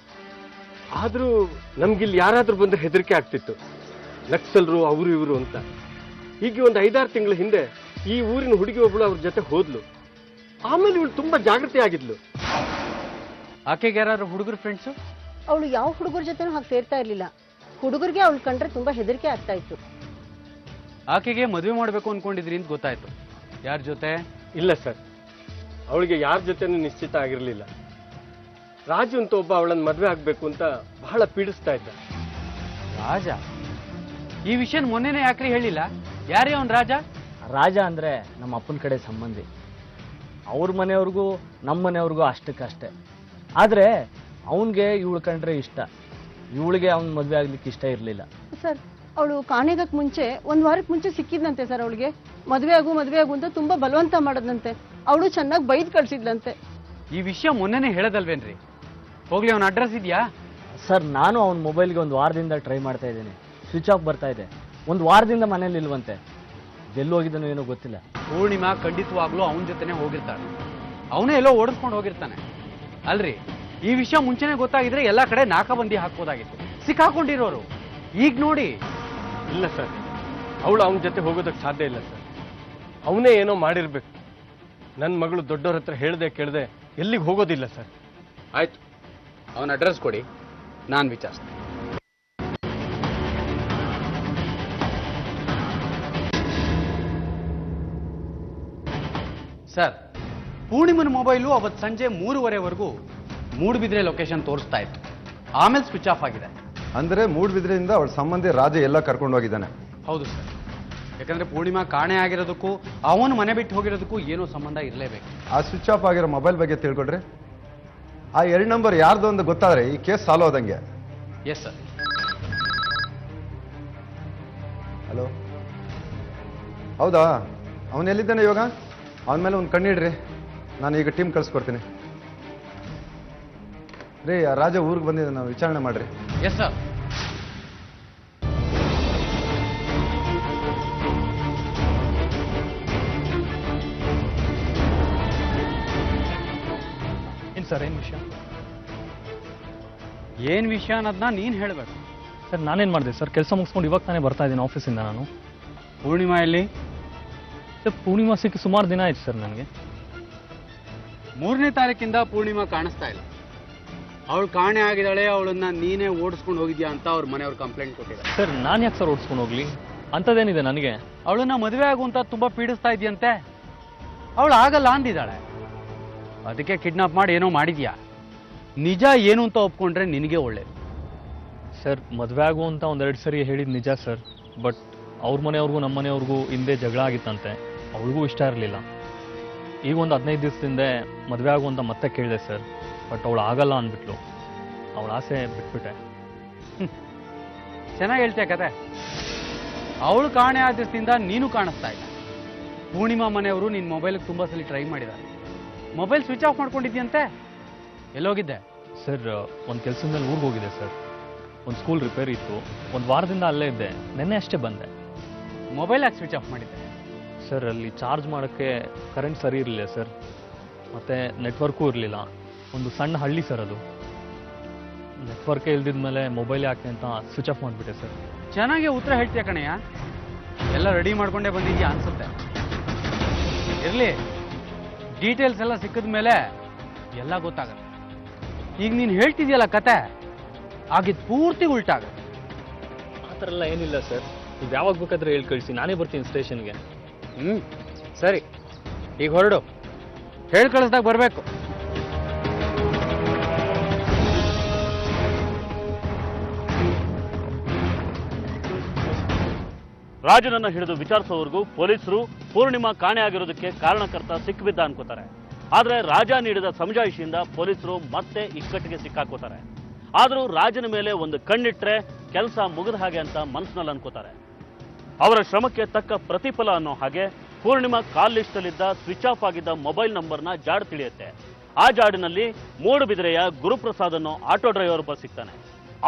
ಆದ್ರೂ ನಮ್ಗಿಲ್ಲಿ ಯಾರಾದ್ರೂ ಬಂದ್ರೆ ಹೆದರಿಕೆ ಆಗ್ತಿತ್ತು, ನಕ್ಸಲ್ರು ಅವರು ಇವರು ಅಂತ. ಹೀಗೆ ಒಂದು 5-6 ತಿಂಗಳ ಹಿಂದೆ ಈ ಊರಿನ ಹುಡುಗಿ ಒಬ್ಳು ಅವ್ರ ಜೊತೆ ಹೋದ್ಲು. ಆಮೇಲೆ ಇವಳು ತುಂಬಾ ಜಾಗೃತಿ ಆಗಿದ್ಲು. ಆಕೆಗೆ ಯಾರು ಹುಡುಗರು ಫ್ರೆಂಡ್ಸು? ಅವಳು ಯಾವ ಹುಡುಗರ ಜೊತೆನೂ ಹಾಗೆ ಸೇರ್ತಾ ಇರಲಿಲ್ಲ. ಹುಡುಗರಿಗೆ ಅವಳು ಕಂಡ್ರೆ ತುಂಬಾ ಹೆದರಿಕೆ ಆಗ್ತಾ ಇತ್ತು. ಆಕೆಗೆ ಮದುವೆ ಮಾಡಬೇಕು ಅನ್ಕೊಂಡಿದ್ರಿ ಅಂತ ಗೊತ್ತಾಯ್ತು. ಯಾರ ಜೊತೆ? ಇಲ್ಲ ಸರ್, ಅವಳಿಗೆ ಯಾರ ಜೊತೆನೂ ನಿಶ್ಚಿತ ಆಗಿರ್ಲಿಲ್ಲ. ರಾಜು ಅಂತ ಒಬ್ಬ ಅವಳನ್ನ ಮದುವೆ ಆಗ್ಬೇಕು ಅಂತ ಬಹಳ ಪೀಡಿಸ್ತಾ ಇದ್ದ. ರಾಜ? ಈ ವಿಷಯ ಮೊನ್ನೆನೇ ಯಾಕ್ರಿ ಹೇಳಿಲ್ಲ? ಯಾರೇ ಅವನ್ ರಾಜ? ರಾಜ ಅಂದ್ರೆ ನಮ್ಮ ಅಪ್ಪನ ಕಡೆ ಸಂಬಂಧಿ. ಅವ್ರ ಮನೆಯವ್ರಿಗೂ ನಮ್ಮ ಮನೆಯವ್ರಿಗೂ ಅಷ್ಟಕ್ಕಷ್ಟೇ. ಆದರೆ ಅವನಿಗೆ ಇವಳು ಕಂಡ್ರೆ ಇಷ್ಟ, ಇವಳಿಗೆ ಅವ್ನ ಮದುವೆ ಆಗ್ಲಿಕ್ಕೆ ಇಷ್ಟ ಇರಲಿಲ್ಲ. ಸರ್, ಅವಳು ಕಾಣೆಗಕ್ಕೆ ಮುಂಚೆ 1 ವಾರಕ್ಕೆ ಮುಂಚೆ ಸಿಕ್ಕಿದ್ನಂತೆ ಸರ್ ಅವಳಿಗೆ. ಮದುವೆ ಆಗು ಅಂತ ತುಂಬಾ ಬಲವಂತ ಮಾಡದಂತೆ. ಅವಳು ಚೆನ್ನಾಗಿ ಬೈದ್ ಕಳ್ಸಿದ್ಲಂತೆ. ಈ ವಿಷಯ ಮೊನ್ನೆನೇ ಹೇಳೋದಲ್ವೇನ್ರಿ? ಹೋಗ್ಲಿ, ಅವನ ಅಡ್ರೆಸ್ ಇದೆಯಾ? ಸರ್, ನಾನು ಅವನ ಮೊಬೈಲ್ಗೆ ಒಂದು ವಾರದಿಂದ ಟ್ರೈ ಮಾಡ್ತಾ ಇದ್ದೀನಿ. ಸ್ವಿಚ್ ಆಫ್ ಬರ್ತಾ ಇದೆ. ಒಂದು ವಾರದಿಂದ ಮನೇಲಿ ಇಲ್ವಂತೆ. ಎಲ್ಲಿ ಹೋಗಿದ್ದಾನೋ ಏನೋ ಗೊತ್ತಿಲ್ಲ. ಪೂರ್ಣಿಮಾ ಖಂಡಿತವಾಗ್ಲೂ ಅವನ ಜೊತೆನೆ ಹೋಗಿರ್ತಾನೆ. ಅವನೇ ಎಲ್ಲೋ ಓಡಿಸ್ಕೊಂಡು ಹೋಗಿರ್ತಾನೆ. ಅಲ್ರಿ, ಈ ವಿಷಯ ಮುಂಚೆನೆ ಗೊತ್ತಾಗಿದ್ರೆ ಎಲ್ಲ ಕಡೆ ನಾಕಾಬಂದಿ ಹಾಕ್ಬೋದಾಗಿತ್ತು. ಸಿಕ್ಕಾಕೊಂಡಿರೋರು ಈಗ ನೋಡಿ. ಇಲ್ಲ ಸರ್, ಅವಳು ಅವನ ಜೊತೆ ಹೋಗೋದಕ್ಕೆ ಸಾಧ್ಯ ಇಲ್ಲ ಸರ್. ಅವನೇ ಏನೋ ಮಾಡಿರ್ಬೇಕು. ನನ್ನ ಮಗಳು ದೊಡ್ಡವ್ರ ಹತ್ರ ಹೇಳ್ದೆ ಕೇಳ್ದೆ ಎಲ್ಲಿಗೆ ಹೋಗೋದಿಲ್ಲ ಸರ್. ಆಯ್ತು, ಅವನ ಅಡ್ರೆಸ್ ಕೊಡಿ, ನಾನು ವಿಚಾರಿಸ್ತೀನಿ. ಸರ್, ಪೂರ್ಣಿಮನ ಮೊಬೈಲು ಅವತ್ತು ಸಂಜೆ 3:30ವರೆಗೂ ಮೂಡುಬಿದ್ರೆ ಲೊಕೇಶನ್ ತೋರಿಸ್ತಾ ಇತ್ತು. ಆಮೇಲೆ ಸ್ವಿಚ್ ಆಫ್ ಆಗಿದೆ. ಅಂದ್ರೆ ಮೂಡ್ಬಿದ್ರೆಯಿಂದ ಅವಳ ಸಂಬಂಧಿ ರಾಜ ಎಲ್ಲ ಕರ್ಕೊಂಡು ಹೋಗಿದ್ದಾನೆ. ಹೌದು ಸರ್, ಯಾಕಂದ್ರೆ ಪೂರ್ಣಿಮಾ ಕಾಣೆ ಆಗಿರೋದಕ್ಕೂ ಅವನು ಮನೆ ಬಿಟ್ಟು ಹೋಗಿರೋದಕ್ಕೂ ಏನೋ ಸಂಬಂಧ ಇರಲೇಬೇಕು. ಆ ಸ್ವಿಚ್ ಆಫ್ ಆಗಿರೋ ಮೊಬೈಲ್ ಬಗ್ಗೆ ತಿಳ್ಕೊಡ್ರಿ. ಆ 2 ನಂಬರ್ ಯಾರ್ದು ಅಂತ ಗೊತ್ತಾದ್ರೆ ಈ ಕೇಸ್ ಸಾಲ್ವ್ ಆದಂಗೆ. Yes sir. ಹಲೋ, ಹೌದಾ? ಅವನು ಎಲ್ಲಿದ್ದಾನೆ ಇವಾಗ? ಅವನ ಮೇಲೆ ಒಂದು ಕಣ್ಣಿಡ್ರಿ, ನಾನು ಈಗ ಟೀಮ್ ಕಳಿಸ್ಕೊಡ್ತೀನಿ. ರೀ, ಆ ರಾಜ ಊರಿಗೆ ಬಂದಿದ್ದ, ನಾವು ವಿಚಾರಣೆ ಮಾಡ್ರಿ. Yes sir. ಏನು ಸರ್, ಏನು ವಿಷಯ? ಏನು ವಿಷಯ ಅನ್ನೋದನ್ನ ನೀನು ಹೇಳಬೇಕು. ಸರ್, ನಾನೇನು ಮಾಡಿದೆ ಸರ್? ಕೆಲಸ ಮುಗಿಸ್ಕೊಂಡು ಇವಾಗ ತಾನೇ ಬರ್ತಾ ಇದ್ದೀನಿ ಆಫೀಸಿಂದ ನಾನು. ಪೂರ್ಣಿಮಾ ಎಲ್ಲಿ? ಸರ್, ಪೂರ್ಣಿಮಾ ಸಿಕ್ಕಿ ಸುಮಾರು ದಿನ ಆಯ್ತು ಸರ್ ನನಗೆ. 3ನೇ ತಾರೀಕಿಂದ ಪೂರ್ಣಿಮಾ ಕಾಣಿಸ್ತಾ ಇಲ್ಲ. ಅವಳು ಕಾಣೆ ಆಗಿದ್ದಾಳೆ, ಅವಳನ್ನ ನೀನೇ ಓಡಿಸ್ಕೊಂಡು ಹೋಗಿದ್ಯಾ ಅಂತ ಅವ್ರ ಮನೆಯವ್ರು ಕಂಪ್ಲೇಂಟ್ ಕೊಟ್ಟಿದ್ದಾರೆ. ಸರ್, ನಾನು ಯಾಕೆ ಸರ್ ಓಡಿಸ್ಕೊಂಡು ಹೋಗ್ಲಿ? ಅಂಥದ್ದೇನಿದೆ ನನಗೆ? ಅವಳನ್ನ ಮದುವೆ ಆಗುವಂತ ತುಂಬಾ ಪೀಡಿಸ್ತಾ ಇದೆಯಂತೆ. ಅವಳು ಆಗಲ್ಲ ಅಂದಿದ್ದಾಳೆ. ಅದಕ್ಕೆ ಕಿಡ್ನಾಪ್ ಮಾಡಿ ಏನೋ ಮಾಡಿದ್ಯಾ. ನಿಜ ಏನು ಅಂತ ಒಪ್ಕೊಂಡ್ರೆ ನಿನಗೆ ಒಳ್ಳೇದು. ಸರ್, ಮದುವೆ ಆಗು ಅಂತ 1-2 ಸರಿ ಹೇಳಿದ್ದು ನಿಜ ಸರ್. ಬಟ್ ಅವ್ರ ಮನೆಯವ್ರಿಗೂ ನಮ್ಮ ಮನೆಯವ್ರಿಗೂ ಹಿಂದೆ ಜಗಳ ಆಗಿತ್ತಂತೆ. ಅವಳಿಗೂ ಇಷ್ಟ ಇರಲಿಲ್ಲ. ಈಗ ಒಂದು 15 ದಿವಸದಿಂದ ಮದುವೆ ಆಗು ಅಂತ ಮತ್ತೆ ಕೇಳಿದೆ ಸರ್. ಬಟ್ ಅವಳು ಆಗಲ್ಲ ಅಂದ್ಬಿಟ್ಲು. ಅವಳ ಆಸೆ ಬಿಟ್ಬಿಟ್ಟೆ. ಚೆನ್ನಾಗಿ ಹೇಳ್ತೀಯ ಕತೆ. ಅವಳು ಕಾಣೆ ಆದ ದಿವಸದಿಂದ ನೀನು ಕಾಣಿಸ್ತಾ ಇಲ್ಲ. ಪೂರ್ಣಿಮಾ ಮನೆಯವರು ನಿನ್ನ ಮೊಬೈಲ್ಗೆ ತುಂಬ ಸಲ ಟ್ರೈ ಮಾಡಿದ್ದಾರೆ. ಮೊಬೈಲ್ ಸ್ವಿಚ್ ಆಫ್ ಮಾಡ್ಕೊಂಡಿದ್ಯಂತೆ. ಎಲ್ಲೋಗಿದ್ದೆ? ಸರ್, ಒಂದು ಕೆಲಸದ ಮೇಲೆ ಊರಿಗೆ ಹೋಗಿದೆ ಸರ್. ಒಂದು ಸ್ಕೂಲ್ ರಿಪೇರಿ ಇತ್ತು. 1 ವಾರದಿಂದ ಅಲ್ಲೇ ಇದ್ದೆ. ನೆನ್ನೆ ಅಷ್ಟೇ ಬಂದೆ. ಮೊಬೈಲ್ ಯಾಕೆ ಸ್ವಿಚ್ ಆಫ್ ಮಾಡಿದ್ದೆ? ಸರ್, ಅಲ್ಲಿ ಚಾರ್ಜ್ ಮಾಡೋಕ್ಕೆ ಕರೆಂಟ್ ಸರಿ ಇರಲಿಲ್ಲ ಸರ್. ಮತ್ತು ನೆಟ್ವರ್ಕೂ ಇರಲಿಲ್ಲ. ಒಂದು ಸಣ್ಣ ಹಳ್ಳಿ ಸರ್ ಅದು. ನೆಟ್ವರ್ಕೇ ಇಲ್ದಿದ ಮೇಲೆ ಮೊಬೈಲ್ ಯಾಕೆ ಅಂತ ಸ್ವಿಚ್ ಆಫ್ ಮಾಡಿಬಿಟ್ಟೆ ಸರ್. ಚೆನ್ನಾಗಿ ಉತ್ತರ ಹೇಳ್ತೀಯ ಕಣಯ್ಯ. ಎಲ್ಲ ರೆಡಿ ಮಾಡ್ಕೊಂಡೇ ಬಂದಿದ್ಯಾ ಅನ್ಸುತ್ತೆ. ಇರಲಿ, ಡೀಟೇಲ್ಸ್ ಎಲ್ಲ ಸಿಕ್ಕಿದ ಮೇಲೆ ಎಲ್ಲ ಗೊತ್ತಾಗತ್ತೆ. ಈಗ ನೀನು ಹೇಳ್ತಿದ್ಯಲ್ಲ ಕತೆ, ಆಗಿದ್ದು ಪೂರ್ತಿ ಉಲ್ಟಾಗುತ್ತೆ. ಆ ಥರ ಎಲ್ಲ ಏನಿಲ್ಲ ಸರ್. ನೀವು ಯಾವಾಗ ಬೇಕಾದ್ರೆ ಹೇಳಿ ಕಳಿಸಿ, ನಾನೇ ಬರ್ತೀನಿ ಸ್ಟೇಷನ್ಗೆ. ಸರಿ, ಈಗ ಹೊರಡು. ಹೇಳಿ ಕಳಿಸ್ದಾಗ ಬರಬೇಕು. ರಾಜನನ್ನ ಹಿಡಿದು ವಿಚಾರಿಸೋವರೆಗೂ ಪೊಲೀಸರು ಪೂರ್ಣಿಮಾ ಕಾಣೆ ಆಗಿರೋದಕ್ಕೆ ಕಾರಣಕರ್ತ ಸಿಕ್ಕಿಬಿದ್ದ ಅನ್ಕೋತಾರೆ. ಆದ್ರೆ ರಾಜ ನೀಡಿದ ಸಮಜಾಯಿಷಿಯಿಂದ ಪೊಲೀಸರು ಮತ್ತೆ ಇಕ್ಕಟ್ಟಿಗೆ ಸಿಕ್ಕಾಕೋತಾರೆ. ಆದರೂ ರಾಜನ ಮೇಲೆ ಒಂದು ಕಣ್ಣಿಟ್ರೆ ಕೆಲಸ ಮುಗಿದ ಹಾಗೆ ಅಂತ ಮನಸ್ಸಿನಲ್ಲಿ ಅನ್ಕೋತಾರೆ. ಅವರ ಶ್ರಮಕ್ಕೆ ತಕ್ಕ ಪ್ರತಿಫಲ ಅನ್ನೋ ಹಾಗೆ ಪೂರ್ಣಿಮಾ ಕಾಲ್ ಲಿಸ್ಟಲ್ಲಿದ್ದ ಸ್ವಿಚ್ ಆಫ್ ಆಗಿದ್ದ ಮೊಬೈಲ್ ನಂಬರ್ನ ಜಾಡು ತಿಳಿಯುತ್ತೆ. ಆ ಜಾಡಿನಲ್ಲಿ ಮೂಡುಬಿದಿರೆಯ ಗುರುಪ್ರಸಾದ್ ಅನ್ನೋ ಆಟೋ ಡ್ರೈವರ್ ಒಬ್ಬ ಸಿಗ್ತಾನೆ.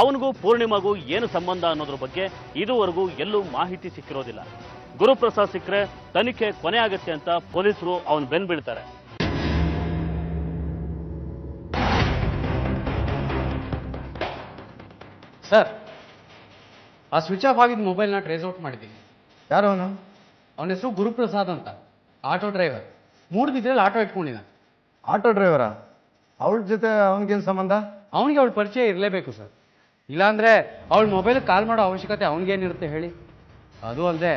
ಅವನಿಗೂ ಪೂರ್ಣಿಮಾಗೂ ಏನು ಸಂಬಂಧ ಅನ್ನೋದ್ರ ಬಗ್ಗೆ ಇದುವರೆಗೂ ಎಲ್ಲೂ ಮಾಹಿತಿ ಸಿಕ್ಕಿರೋದಿಲ್ಲ. ಗುರುಪ್ರಸಾದ್ ಸಿಕ್ಕರೆ ತನಿಖೆ ಕೊನೆ ಆಗತ್ತೆ ಅಂತ ಪೊಲೀಸರು ಅವನು ಬೆನ್ ಬೀಳ್ತಾರೆ. ಸರ್, ಆ ಸ್ವಿಚ್ ಆಫ್ ಆಗಿದ್ದ ಮೊಬೈಲ್ನ ಟ್ರೇಸ್ ಔಟ್ ಮಾಡಿದ್ದೀನಿ. ಯಾರು ಅವನು? ಅವನ ಹೆಸರು ಗುರುಪ್ರಸಾದ್ ಅಂತ, ಆಟೋ ಡ್ರೈವರ್. ಮೂಡುಬಿದ್ರೆಯಲ್ಲಿ ಆಟೋ ಇಟ್ಕೊಂಡಿದ್ದಾನೆ. ಆಟೋ ಡ್ರೈವರಾ? ಅವಳ ಜೊತೆ ಅವನಿಗೇನು ಸಂಬಂಧ? ಅವನಿಗೆ ಅವಳ ಪರಿಚಯ ಇರಲೇಬೇಕು ಸರ್. ಇಲ್ಲಾಂದರೆ ಅವಳ ಮೊಬೈಲಿಗೆ ಕಾಲ್ ಮಾಡೋ ಅವಶ್ಯಕತೆ ಅವನಿಗೇನಿರುತ್ತೆ ಹೇಳಿ? ಅದು ಅಲ್ಲದೆ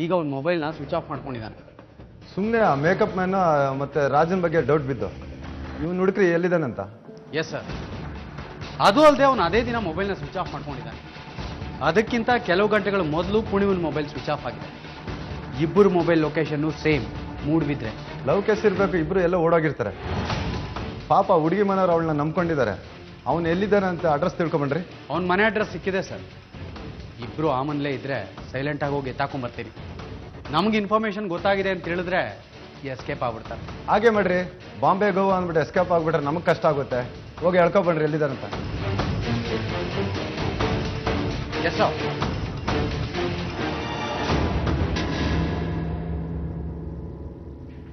ಈಗ ಅವನ ಮೊಬೈಲ್ನ ಸ್ವಿಚ್ ಆಫ್ ಮಾಡ್ಕೊಂಡಿದ್ದಾನೆ. ಸುಮ್ಮನೆ ಆ ಮೇಕಪ್ ಮ್ಯಾನ್ ಮತ್ತು ರಾಜನ ಬಗ್ಗೆ ಡೌಟ್ ಬಿದ್ದು ಇವನು ಹುಡುಕ್ರಿ ಎಲ್ಲಿದ್ದಾನಂತ. S sir. ಅದು ಅಲ್ಲದೆ ಅವನು ಅದೇ ದಿನ ಮೊಬೈಲ್ನ ಸ್ವಿಚ್ ಆಫ್ ಮಾಡ್ಕೊಂಡಿದ್ದಾನೆ. ಅದಕ್ಕಿಂತ ಕೆಲವು ಗಂಟೆಗಳ ಮೊದಲು ಪುಣಿವನ ಮೊಬೈಲ್ ಸ್ವಿಚ್ ಆಫ್ ಆಗಿದೆ. ಇಬ್ಬರು mobile location same, Moodbidri. Love case ಇರಬೇಕು, ಇಬ್ಬರು ಎಲ್ಲ ಓಡೋಗಿರ್ತಾರೆ. ಪಾಪ ಹುಡುಗಿ ಮನೆಯವ್ರು ಅವಳನ್ನ ನಂಬ್ಕೊಂಡಿದ್ದಾರೆ. ಅವನು ಎಲ್ಲಿದ್ದಾನೆ ಅಂತ ಅಡ್ರೆಸ್ ತಿಳ್ಕೊಂಬನ್ರಿ. ಅವನ ಮನೆ ಅಡ್ರೆಸ್ ಸಿಕ್ಕಿದೆ ಸರ್. ಇಬ್ಬರು ಆ ಮನೇಲೇ ಇದ್ದರೆ ಸೈಲೆಂಟಾಗಿ ಹೋಗಿ ಎತ್ತಾಕೊಂಬರ್ತೀನಿ. ನಮ್ಗೆ ಇನ್ಫಾರ್ಮೇಶನ್ ಗೊತ್ತಾಗಿದೆ ಅಂತ ಹೇಳಿದ್ರೆ ಎಸ್ಕೇಪ್ ಆಗ್ಬಿಡ್ತಾರೆ. ಹಾಗೆ ಮಾಡ್ರಿ, ಬಾಂಬೆ ಗೋವಾ ಅಂದ್ಬಿಟ್ಟು ಎಸ್ಕೇಪ್ ಆಗ್ಬಿಟ್ರೆ ನಮಗೆ ಕಷ್ಟ ಆಗುತ್ತೆ. ಹೋಗಿ ಹೇಳ್ಕೊಬನ್ರಿ ಎಲ್ಲಿದ್ದಾರಂತ. Yes sir.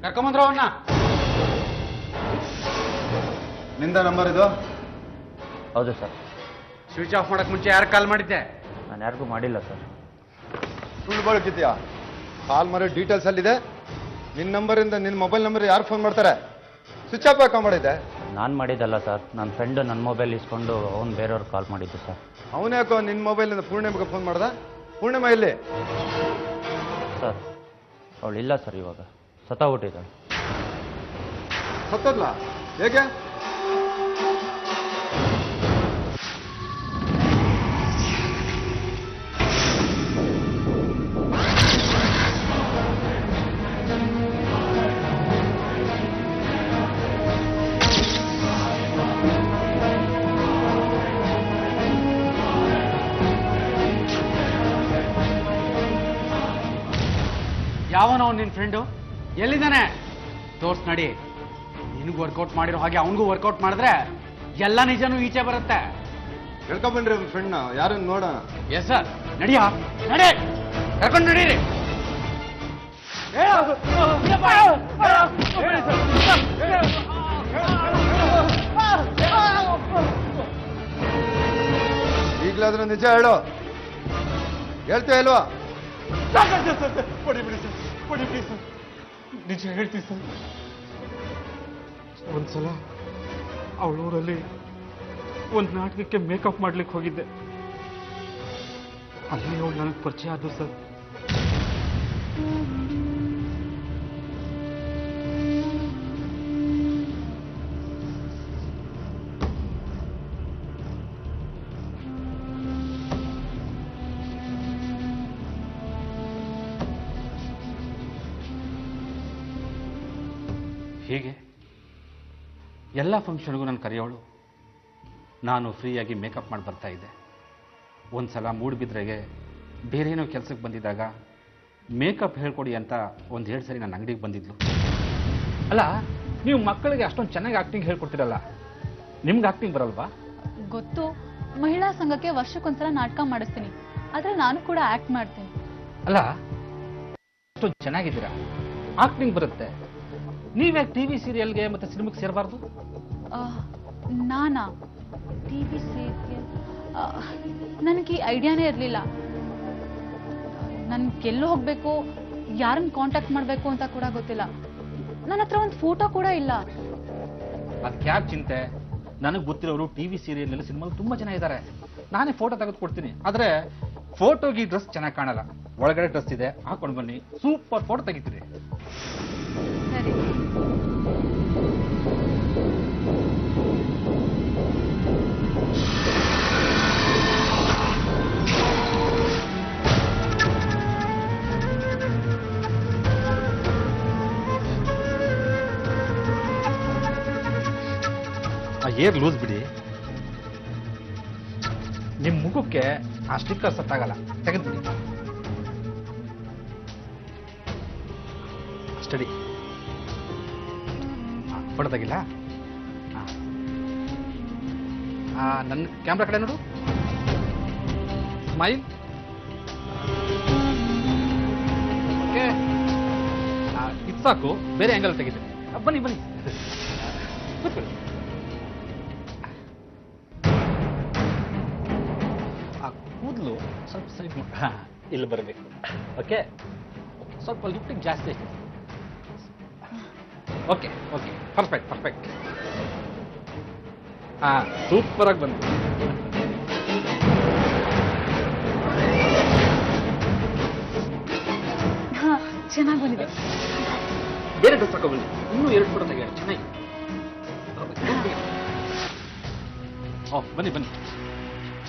ಕರ್ಕೊಂಬಂದ್ರ ಅವನ್ನ. ನಿಂದ ನಂಬರ್ ಇದು? ಹೌದು ಸರ್. ಸ್ವಿಚ್ ಆಫ್ ಮಾಡಕ್ ಮುಂಚೆ ಯಾರು ಕಾಲ್ ಮಾಡಿದ್ದೆ? ನಾನು ಯಾರಿಗೂ ಮಾಡಿಲ್ಲ ಸರ್. ಸುಳ್ಳು ಬಳಕಿದ್ಯಾ? ಕಾಲ್ ಮಾಡೋ ಡೀಟೇಲ್ಸ್ ಅಲ್ಲಿದೆ. ನಿನ್ನ ನಂಬರಿಂದ ನಿನ್ನ ಮೊಬೈಲ್ ನಂಬರ್ ಯಾರು ಫೋನ್ ಮಾಡ್ತಾರೆ? ಸ್ವಿಚ್ ಆಫ್ ಯಾಕೆ ಮಾಡಿದ್ದೆ? ನಾನು ಮಾಡಿದ್ದಲ್ಲ ಸರ್, ನನ್ನ ಫ್ರೆಂಡು ನನ್ನ ಮೊಬೈಲ್ ಇಸ್ಕೊಂಡು ಅವ್ನು ಬೇರೆಯವ್ರು ಕಾಲ್ ಮಾಡಿದ್ದು ಸರ್. ಅವನ್ಯಾಕೋ ನಿನ್ನ ಮೊಬೈಲಿಂದ ಪೂರ್ಣಿಮೆಗೆ ಫೋನ್ ಮಾಡ್ದ? ಪೂರ್ಣಿಮಾ ಇಲ್ಲಿ? ಸರ್ ಅವಳಿಲ್ಲ ಸರ್, ಇವಾಗ ಸತ್ತೋಗ್ಬಿಟ್ಟಿದ್ದಾಳೆ. ಸತ್ತದ್ಲ? ಹೇಗೆ? ಯಾವನ ಅವ್ನು ನಿನ್ನ ಫ್ರೆಂಡು? ಎಲ್ಲಿದ್ದಾನೆ? ತೋರ್ಸ್ ನಡಿ. ನಿನಗೂ ವರ್ಕೌಟ್ ಮಾಡಿರೋ ಹಾಗೆ ಅವನಿಗೂ ವರ್ಕೌಟ್ ಮಾಡಿದ್ರೆ ಎಲ್ಲ ನಿಜನೂ ಈಚೆ ಬರುತ್ತೆ. ಹೇಳ್ಕೊಂಬನ್ರಿ ಫ್ರೆಂಡ್ನ, ಯಾರನ್ನು ನೋಡೋಣ. Yes sir. ನಡಿಯಾ, ನಡಿ, ಕರ್ಕೊಂಡು ನಡೀರಿ. ಈಗಲಾದ್ರೂ ನಿಜ ಹೇಳು. ಹೇಳ್ತೀಯ ಇಲ್ವಾ? ನಿಜ ಹೇಳ್ತೀವಿ ಸರ್. ಒಂದ್ಸಲ ಅವಳೂರಲ್ಲಿ ಒಂದು ನಾಟಕಕ್ಕೆ ಮೇಕಪ್ ಮಾಡ್ಲಿಕ್ಕೆ ಹೋಗಿದ್ದೆ. ಅಲ್ಲಿ ಅವಳು ನನಗೆ ಪರಿಚಯ ಆದ್ರು ಸರ್. ಹೀಗೆ ಎಲ್ಲ ಫಂಕ್ಷನ್ಗೂ ನಾನು ಕರೆಯೋಳು. ನಾನು ಫ್ರೀಯಾಗಿ ಮೇಕಪ್ ಮಾಡಿ ಬರ್ತಾ ಇದ್ದೆ. ಒಂದ್ಸಲ ಮೂಡ್ಬಿದ್ರೆಗೆ ಬೇರೆ ಏನೋ ಕೆಲಸಕ್ಕೆ ಬಂದಿದ್ದಾಗ ಮೇಕಪ್ ಹೇಳ್ಕೊಡಿ ಅಂತ ಒಂದೆರಡು ಸರಿ ನನ್ನ ಅಂಗಡಿಗೆ ಬಂದಿದ್ಲು. ಅಲ್ಲ, ನೀವು ಮಕ್ಕಳಿಗೆ ಅಷ್ಟೊಂದು ಚೆನ್ನಾಗಿ ಆಕ್ಟಿಂಗ್ ಹೇಳ್ಕೊಡ್ತೀರಲ್ಲ, ನಿಮ್ಗೆ ಆಕ್ಟಿಂಗ್ ಬರಲ್ವಾ? ಗೊತ್ತು, ಮಹಿಳಾ ಸಂಘಕ್ಕೆ ವರ್ಷಕ್ಕೊಂದ್ಸಲ ನಾಟಕ ಮಾಡಿಸ್ತೀನಿ. ಆದ್ರೆ ನಾನು ಕೂಡ ಆಕ್ಟ್ ಮಾಡ್ತೀನಿ. ಅಲ್ಲ, ಅಷ್ಟೊಂದು ಚೆನ್ನಾಗಿದ್ದೀರಾ, ಆಕ್ಟಿಂಗ್ ಬರುತ್ತೆ, ನೀವ್ಯಾಕೆ ಟಿವಿ ಸೀರಿಯಲ್ಗೆ ಮತ್ತೆ ಸಿನಿಮಾಗೆ ಸೇರಬಾರ್ದು? ನಾನಾ ಟಿವಿ ಸೀರಿಯಲ್? ನನಗೆ ಈ ಐಡಿಯಾನೇ ಇರಲಿಲ್ಲ. ನನ್ಗೆಲ್ಲೋ ಹೋಗ್ಬೇಕು, ಯಾರನ್ನ ಕಾಂಟ್ಯಾಕ್ಟ್ ಮಾಡಬೇಕು ಅಂತ ಕೂಡ ಗೊತ್ತಿಲ್ಲ. ನನ್ನ ಹತ್ರ ಒಂದು ಫೋಟೋ ಕೂಡ ಇಲ್ಲ. ಅದಕ್ಕೆ ಯಾಕೆ ಚಿಂತೆ? ನನಗೆ ಗೊತ್ತಿರೋರು ಟಿವಿ ಸೀರಿಯಲ್ ಸಿನಿಮಾ ತುಂಬಾ ಜನ ಇದ್ದಾರೆ. ನಾನೇ ಫೋಟೋ ತೆಗೆದು ಕೊಡ್ತೀನಿ. ಆದ್ರೆ ಫೋಟೋಗೆ ಡ್ರೆಸ್ ಚೆನ್ನಾಗಿ ಕಾಣಲ್ಲ, ಒಳಗಡೆ ಡ್ರೆಸ್ ಇದೆ, ಹಾಕೊಂಡು ಬನ್ನಿ, ಸೂಪರ್ ಫೋಟೋ ತೆಗಿತೀರಿ. ಸರಿ. ಆ ಏರ್ ಲೂಸ್ ಬಿಡಿ. ನಿಮ್ಮ ಮುಖಕ್ಕೆ ಆ ಸ್ಟಿಕ್ಕರ್ ಸತ್ತಾಗಲ್ಲ, ತೆಗೆದ್ಬಿಡಿ. ಸ್ಟಡಿ ಫೋಟೋ ತೆಗಿಲ್ಲ. ನನ್ನ ಕ್ಯಾಮ್ರಾ ಕಡೆ ನೋಡು. ಸ್ಮೈಲ್. ಓಕೆ, ಇದು ಸಾಕು, ಬೇರೆ ಆ್ಯಂಗಲ್ ತೆಗಿತೀನಿ. ಬನ್ನಿ ಬನ್ನಿ, ಕೂತ್ಕೊಳ್ಳಿ. ಆ ಕೂದಲು ಸ್ವಲ್ಪ ಸೈಡ್ ಇಲ್ಲಿ ಬರಬೇಕು. ಓಕೆ, ಸ್ವಲ್ಪ ಲಿಫ್ಟಿಂಗ್ ಜಾಸ್ತಿ. Okay okay, perfect perfect. Super ಆಗಿ ಬಂತು. ಚೆನ್ನಾಗಿ ಬಂದಿದೆ. ಬೇರೆ ಡ್ರೆಸ್ ತಗೊಬನ್ನಿ, ಇನ್ನೂ 2 ಫೋಟೋ ತೆಗೆಯೋಣ. ಚೆನ್ನಾಗಿ. ಬನ್ನಿ ಬನ್ನಿ,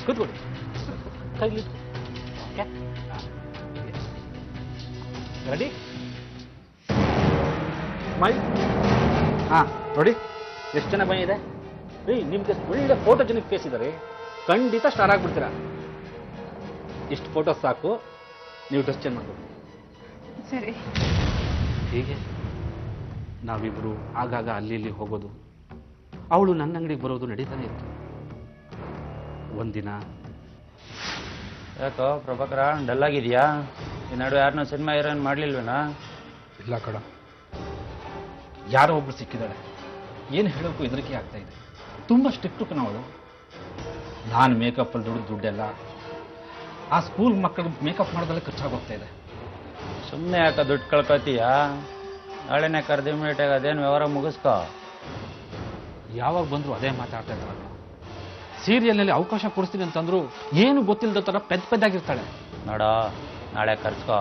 ಕೂತ್ಕೊಳ್ಳಿ. ಕೈಲಿ ಓಕೆ, ರೆಡಿ? ಸ್ಮೈಲ್. ನೋಡಿ ಎಷ್ಟು ಚೆನ್ನಾಗಿ ಬಂದಿದೆ. ನಿಮ್ಗೆ ಒಳ್ಳೆ ಫೋಟೋ ಜನಕ್ಕೆ ಫೇಸ್ ಇದ್ದಾರೆ, ಖಂಡಿತ ಸ್ಟಾರ್ ಆಗ್ಬಿಡ್ತೀರಾ. ಇಷ್ಟು ಫೋಟೋಸ್ ಸಾಕು, ನೀವು ಡ್ರೆಸ್ ಚೇಂಜ್ ಮಾಡ್ಬೋದು. ಸರಿ. ಹೀಗೆ ನಾವಿಬ್ಬರು ಆಗಾಗ ಅಲ್ಲಿ ಇಲ್ಲಿ ಹೋಗೋದು, ಅವಳು ನನ್ನ ಅಂಗಡಿಗೆ ಬರೋದು ನಡೀತಾನೆ ಇತ್ತು. ಒಂದಿನ, ಯಾಕೋ ಪ್ರಭಾಕರ ಡಲ್ ಆಗಿದೆಯಾ? ಈ ನಡುವೆ ಯಾರನ್ನೂ ಸಿನಿಮಾ ಹೀರೋಯಿನ್ ಮಾಡ್ಲಿಲ್ವೇನಾ? ಇಲ್ಲ ಕಡ, ಯಾರೋ ಒಬ್ರು ಸಿಕ್ಕಿದ್ದಾಳೆ. ಏನು ಹೇಳೋಕ್ಕೂ ಹೆದರಿಕೆ ಆಗ್ತಾ ಇದೆ. ತುಂಬ ಸ್ಟ್ರಿಕ್ಟು ಕಣವಳು. ನಾನು ಮೇಕಪ್ಪಲ್ಲಿ ದುಡ್ಡೆಲ್ಲ ಆ ಸ್ಕೂಲ್ ಮಕ್ಕಳು ಮೇಕಪ್ ಮಾಡೋದೆಲ್ಲ ಖರ್ಚಾಗೋಗ್ತಾ ಇದೆ. ಸುಮ್ಮನೆ ಯಾಕೆ ದುಡ್ಡು ಕಳ್ಕೊತೀಯಾ? ನಾಳೆನೇ ಕರೆದು ಇಮಿಡಿಯೇಟಾಗಿ ಅದೇನು ವ್ಯವಹಾರ ಮುಗಿಸ್ಕೋ. ಯಾವಾಗ ಬಂದರೂ ಅದೇ ಮಾತಾಡ್ತಾ ಇದ್ದಾರಲ್ಲ. ಸೀರಿಯಲ್ನಲ್ಲಿ ಅವಕಾಶ ಕೊಡಿಸ್ತೀನಿ ಅಂತಂದ್ರು ಏನು ಗೊತ್ತಿಲ್ಲದ ಥರ ಪೆದ್ದಾಗಿರ್ತಾಳೆ. ನೋಡೋ, ನಾಳೆ ಕರ್ಸ್ಕೋ.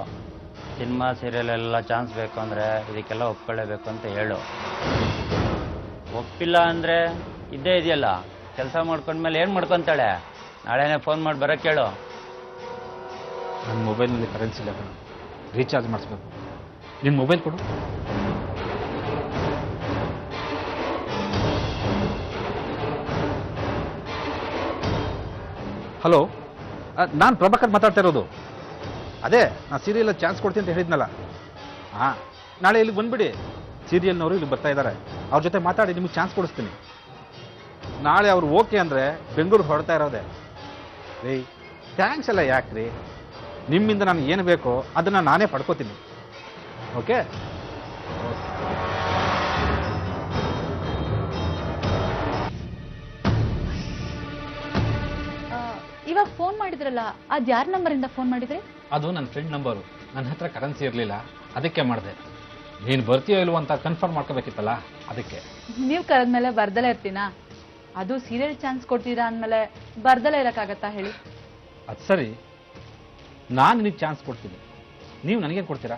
ಸಿನಿಮಾ ಸೀರಿಯಲ್ ಎಲ್ಲ ಚಾನ್ಸ್ ಬೇಕು ಅಂದರೆ ಇದಕ್ಕೆಲ್ಲ ಒಪ್ಕೊಳ್ಳೇಬೇಕು ಅಂತ ಹೇಳು. ಒಪ್ಪಿಲ್ಲ ಅಂದರೆ ಇದ್ದೇ ಇದೆಯಲ್ಲ, ಕೆಲಸ ಮಾಡ್ಕೊಂಡ್ಮೇಲೆ ಏನು ಮಾಡ್ಕೊತಾಳೆ? ನಾಳೆನೇ ಫೋನ್ ಮಾಡಿ ಬರೋಕ್ಕೆ ಹೇಳು. ನನ್ನ ಮೊಬೈಲ್ನಲ್ಲಿ ಕರೆನ್ಸಿ ಇಲ್ಲ ಕಣ, ರೀಚಾರ್ಜ್ ಮಾಡಿಸ್ಬೇಕು. ನಿನ್ನ ಮೊಬೈಲ್ ಕೊಡು. ಹಲೋ, ನಾನು ಪ್ರಭಾಕರ್ ಮಾತಾಡ್ತಾ ಇರೋದು. ಅದೇ ನಾನು ಸೀರಿಯಲ್ ಚಾನ್ಸ್ ಕೊಡ್ತೀನಿ ಅಂತ ಹೇಳಿದ್ನಲ್ಲ. ಹಾಂ, ನಾಳೆ ಇಲ್ಲಿಗೆ ಬಂದುಬಿಡಿ. ಸೀರಿಯಲ್ನವರು ಇಲ್ಲಿ ಬರ್ತಾ ಇದ್ದಾರೆ. ಅವ್ರ ಜೊತೆ ಮಾತಾಡಿ ನಿಮಗೆ ಚಾನ್ಸ್ ಕೊಡಿಸ್ತೀನಿ. ನಾಳೆ ಅವ್ರು ಓಕೆ ಅಂದರೆ ಬೆಂಗಳೂರು ಹೊರಡ್ತಾ ಇರೋದೆ. ರೀ, ಥ್ಯಾಂಕ್ಸ್ ಎಲ್ಲ ಯಾಕೆ ರೀ? ನಿಮ್ಮಿಂದ ನಾನು ಏನು ಬೇಕೋ ಅದನ್ನು ನಾನೇ ಪಡ್ಕೋತೀನಿ. ಓಕೆ? ಇವಾಗ ಫೋನ್ ಮಾಡಿದ್ರಲ್ಲ, ಅದು ಯಾರ ನಂಬರಿಂದ ಫೋನ್ ಮಾಡಿದ್ರಿ? ಅದು ನನ್ನ ಫ್ರೆಂಡ್ ನಂಬರು. ನನ್ನ ಹತ್ರ ಕರೆನ್ಸಿ ಇರಲಿಲ್ಲ, ಅದಕ್ಕೆ ಮಾಡಿದೆ. ನೀನು ಬರ್ತೀಯೋ ಇಲ್ವೋ ಅಂತ ಕನ್ಫರ್ಮ್ ಮಾಡ್ಕೋಬೇಕಿತ್ತಲ್ಲ, ಅದಕ್ಕೆ. ನೀವು ಕರೆದ್ಮೇಲೆ ಬರ್ದಲೇ ಇರ್ತೀನಾ? ಅದು ಸೀರಿಯಲ್ ಚಾನ್ಸ್ ಕೊಡ್ತೀರಾ ಅಂದಮೇಲೆ ಬರ್ದಲೇ ಇರೋಕ್ಕಾಗತ್ತಾ ಹೇಳಿ? ಅದು ಸರಿ, ನಾನು ನಿನಗೆ ಚಾನ್ಸ್ ಕೊಡ್ತೀನಿ, ನೀವು ನನಗೇನು ಕೊಡ್ತೀರಾ?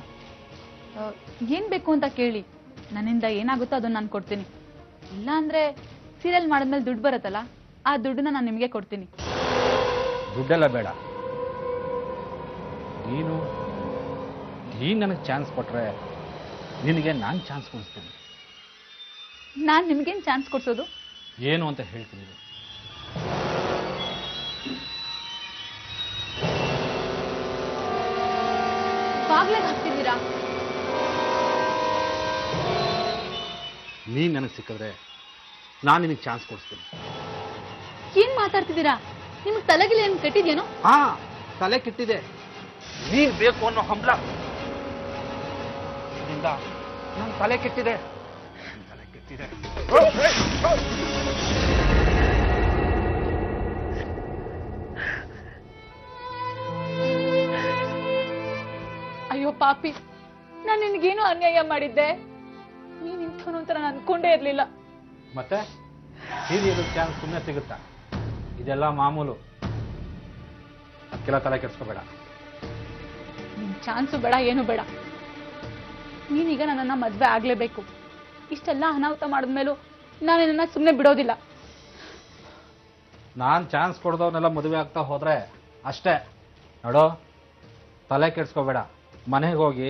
ಏನು ಬೇಕು ಅಂತ ಕೇಳಿ, ನನ್ನಿಂದ ಏನಾಗುತ್ತೋ ಅದನ್ನು ನಾನು ಕೊಡ್ತೀನಿ. ಇಲ್ಲ ಅಂದರೆ ಸೀರಿಯಲ್ ಮಾಡಿದ್ಮೇಲೆ ದುಡ್ಡು ಬರುತ್ತಲ್ಲ, ಆ ದುಡ್ಡನ್ನ ನಾನು ನಿಮಗೆ ಕೊಡ್ತೀನಿ. ದುಡ್ಡೆಲ್ಲ ಬೇಡ. ನೀನು ನನಗೆ ಚಾನ್ಸ್ ಕೊಟ್ಟರೆ ನಿನಗೆ ನಾನು ಚಾನ್ಸ್ ಕೊಡಿಸ್ತೀನಿ. ನಾನು ನಿಮಗೇನು ಚಾನ್ಸ್ ಕೊಡ್ಸೋದು? ಏನು ಅಂತ ಹೇಳ್ತೀನಿ. ಬಾಗ್ಲೇ ಹಾಕ್ತಿದ್ದೀರಾ? ನೀನು ನನಗೆ ಸಿಕ್ಕಿದ್ರೆ ನಾನು ನಿನಗೆ ಚಾನ್ಸ್ ಕೊಡಿಸ್ತೀನಿ. ಏನ್ ಮಾತಾಡ್ತಿದ್ದೀರಾ? ನಿಮ್ಗೆ ತಲೆಗಿಲ್ಲ ಏನು ಕೆಟ್ಟಿದ್ಯೇನೋ? ಹಾ, ತಲೆ ಕೆಟ್ಟಿದೆ. ನೀನ್ ಬೇಕು ಅನ್ನೋ ಹಂಬಲ ನನ್ನ ತಲೆ ಕೆಟ್ಟಿದೆ. ಅಯ್ಯೋ ಪಾಪಿ, ನಾನು ನಿನ್ಗೇನು ಅನ್ಯಾಯ ಮಾಡಿದ್ದೆ? ನೀನ್ ಇಂಥವನು ಅಂತ ನಾನು ಅನ್ಕೊಂಡೇ ಇರ್ಲಿಲ್ಲ. ಮತ್ತೆ ಸೀರಿಯಲ್ ಚಾನ್ಸ್ ಸುಮ್ಮನೆ ಸಿಗುತ್ತಾ? ಇದೆಲ್ಲ ಮಾಮೂಲು. ಅದಕ್ಕೆಲ್ಲ ತಲೆ ಕೆಡಿಸ್ಕೋಬೇಡ. ನಿನ್ ಚಾನ್ಸು ಬೇಡ, ಏನು ಬೇಡ. ನೀನೀಗ ನನ್ನನ್ನ ಮದ್ವೆ ಆಗ್ಲೇಬೇಕು. ಇಷ್ಟೆಲ್ಲ ಅನಾಹುತ ಮಾಡಿದ್ಮೇಲೂ ನಾನು ನಿನ್ನ ಸುಮ್ಮನೆ ಬಿಡೋದಿಲ್ಲ. ನಾನು ಚಾನ್ಸ್ ಕೊಡ್ದವನ್ನೆಲ್ಲ ಮದುವೆ ಆಗ್ತಾ ಹೋದ್ರೆ ಅಷ್ಟೇ. ನೋಡೋ, ತಲೆ ಕೆಡಿಸ್ಕೋಬೇಡ. ಮನೆಗೆ ಹೋಗಿ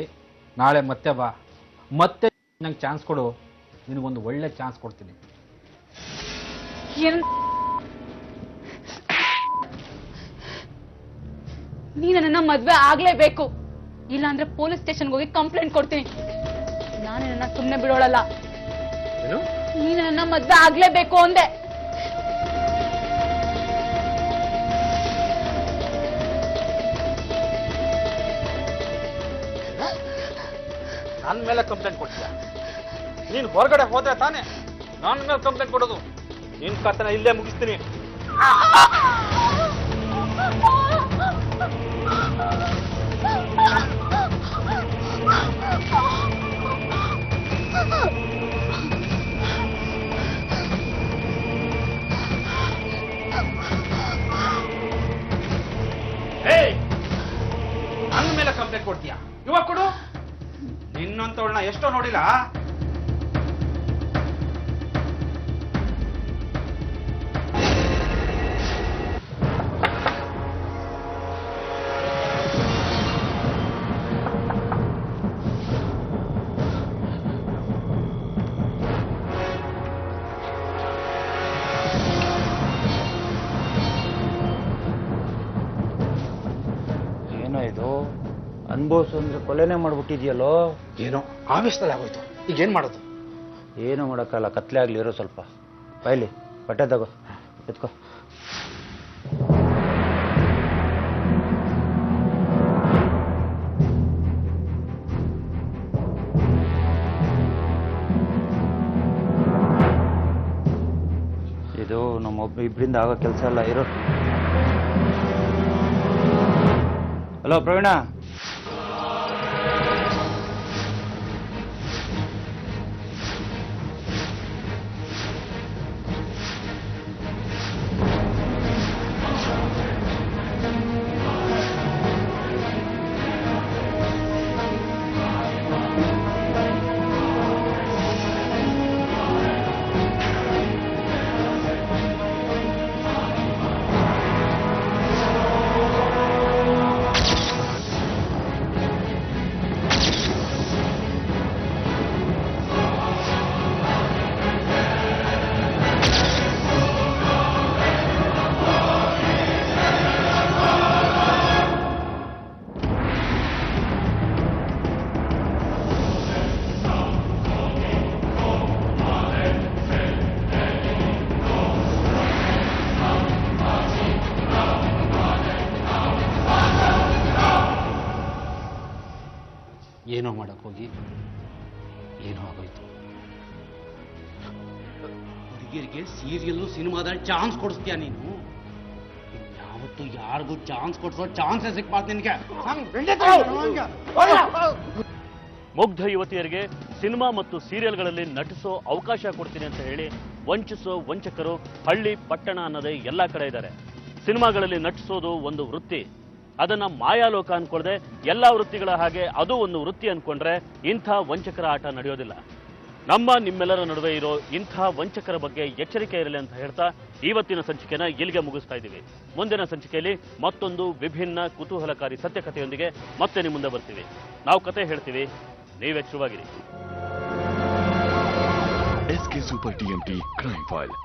ನಾಳೆ ಮತ್ತೆ ಬಾ. ಮತ್ತೆ ನಂಗೆ ಚಾನ್ಸ್ ಕೊಡು, ನಿನಗೊಂದು ಒಳ್ಳೆ ಚಾನ್ಸ್ ಕೊಡ್ತೀನಿ. ನೀ ನನ್ನ ಮದ್ವೆ ಆಗ್ಲೇಬೇಕು, ಇಲ್ಲಾಂದ್ರೆ ಪೊಲೀಸ್ ಸ್ಟೇಷನ್ಗೆ ಹೋಗಿ ಕಂಪ್ಲೇಂಟ್ ಕೊಡ್ತೀನಿ. ನಾನು ನನ್ನ ಸುಮ್ಮನೆ ಬಿಡೋಳಲ್ಲ. ನೀನು ನನ್ನ ಮದ್ವೆ ಆಗ್ಲೇಬೇಕು ಅಂದೆ. ನನ್ನ ಮೇಲೆ ಕಂಪ್ಲೇಂಟ್ ಕೊಡ್ತೀಯ? ನೀನು ಹೊರಗಡೆ ಹೋದ್ರೆ ತಾನೇ ನನ್ನ ಮೇಲೆ ಕಂಪ್ಲೇಂಟ್ ಕೊಡೋದು. ನಿನ್ ಕಥನ ಇಲ್ಲೇ ಮುಗಿಸ್ತೀನಿ. ನನ್ನ ಮೇಲೆ ಕಂಪ್ಲೇಂಟ್ ಕೊಡ್ತೀಯಾ? ಇವಾಗ ಕೊಡು. ನಿನ್ನಂತವಳನ್ನ ಎಷ್ಟೋ ನೋಡಿಲ್ಲ. ಅನುಭವಿಸು ಅಂದ್ರೆ ಕೊಲೆನೇ ಮಾಡ್ಬಿಟ್ಟಿದ್ಯಲ್ಲೋ. ಏನೋ ಆವೇಶದಲ್ಲಿ ಆಗೋಯ್ತು, ಈಗ ಏನ್ ಮಾಡೋದು? ಏನು ಮಾಡೋಕ್ಕಲ್ಲ, ಕತ್ಲೆ ಆಗ್ಲಿ ಇರೋ ಸ್ವಲ್ಪ. ಬೈಲಿ ಬಟ್ಟೆ ತಗೋ, ಎತ್ಕೋ. ಇದು ಇಬ್ಬರಿಂದ ಆಗೋ ಕೆಲಸ ಅಲ್ಲ, ಇರೋ. ಹಲೋ ಪ್ರವೀಣ, ಏನೋ ಮಾಡಕ್ ಹೋಗಿ ಏನೋ ಆಗೋಯ್ತು. ಹುಡುಗಿಯರಿಗೆ ಸೀರಿಯಲ್ಲು ಸಿನಿಮಾದಲ್ಲಿ ಚಾನ್ಸ್ ಕೊಡಿಸ್ತೀಯ ನೀನು? ಯಾವತ್ತು ಯಾರಿಗೂ ಚಾನ್ಸ್ ಕೊಡ್ಸೋ ಚಾನ್ಸೇ ಸಿಕ್ಬಾರ್ದು ನಿನಗೆ. ಮುಗ್ಧ ಯುವತಿಯರಿಗೆ ಸಿನಿಮಾ ಮತ್ತು ಸೀರಿಯಲ್ಗಳಲ್ಲಿ ನಟಿಸೋ ಅವಕಾಶ ಕೊಡ್ತೀನಿ ಅಂತ ಹೇಳಿ ವಂಚಿಸೋ ವಂಚಕರು ಹಳ್ಳಿ ಪಟ್ಟಣ ಅನ್ನೋದೇ ಎಲ್ಲ ಕಡೆ ಇದ್ದಾರೆ. ಸಿನಿಮಾಗಳಲ್ಲಿ ನಟಿಸೋದು ಒಂದು ವೃತ್ತಿ, ಅದನ್ನ ಮಾಯಾಲೋಕ ಅನ್ಕೊಳ್ದೆ ಎಲ್ಲಾ ವೃತ್ತಿಗಳ ಹಾಗೆ ಅದು ಒಂದು ವೃತ್ತಿ ಅನ್ಕೊಂಡ್ರೆ ಇಂಥ ವಂಚಕರ ಆಟ ನಡೆಯೋದಿಲ್ಲ. ನಿಮ್ಮೆಲ್ಲರ ನಡುವೆ ಇರೋ ಇಂಥ ವಂಚಕರ ಬಗ್ಗೆ ಎಚ್ಚರಿಕೆ ಇರಲಿ ಅಂತ ಹೇಳ್ತಾ ಇವತ್ತಿನ ಸಂಚಿಕೆನ ಇಲ್ಲಿಗೆ ಮುಗಿಸ್ತಾ ಇದ್ದೀವಿ. ಮುಂದಿನ ಸಂಚಿಕೆಯಲ್ಲಿ ಮತ್ತೊಂದು ವಿಭಿನ್ನ ಕುತೂಹಲಕಾರಿ ಸತ್ಯಕಥೆಯೊಂದಿಗೆ ಮತ್ತೆ ನಿಮ್ಮ ಮುಂದೆ ಬರ್ತೀವಿ. ನಾವು ಕತೆ ಹೇಳ್ತೀವಿ, ನೀವೆಚ್ಚರವಾಗಿರಿ. SK Super TMT Crime File.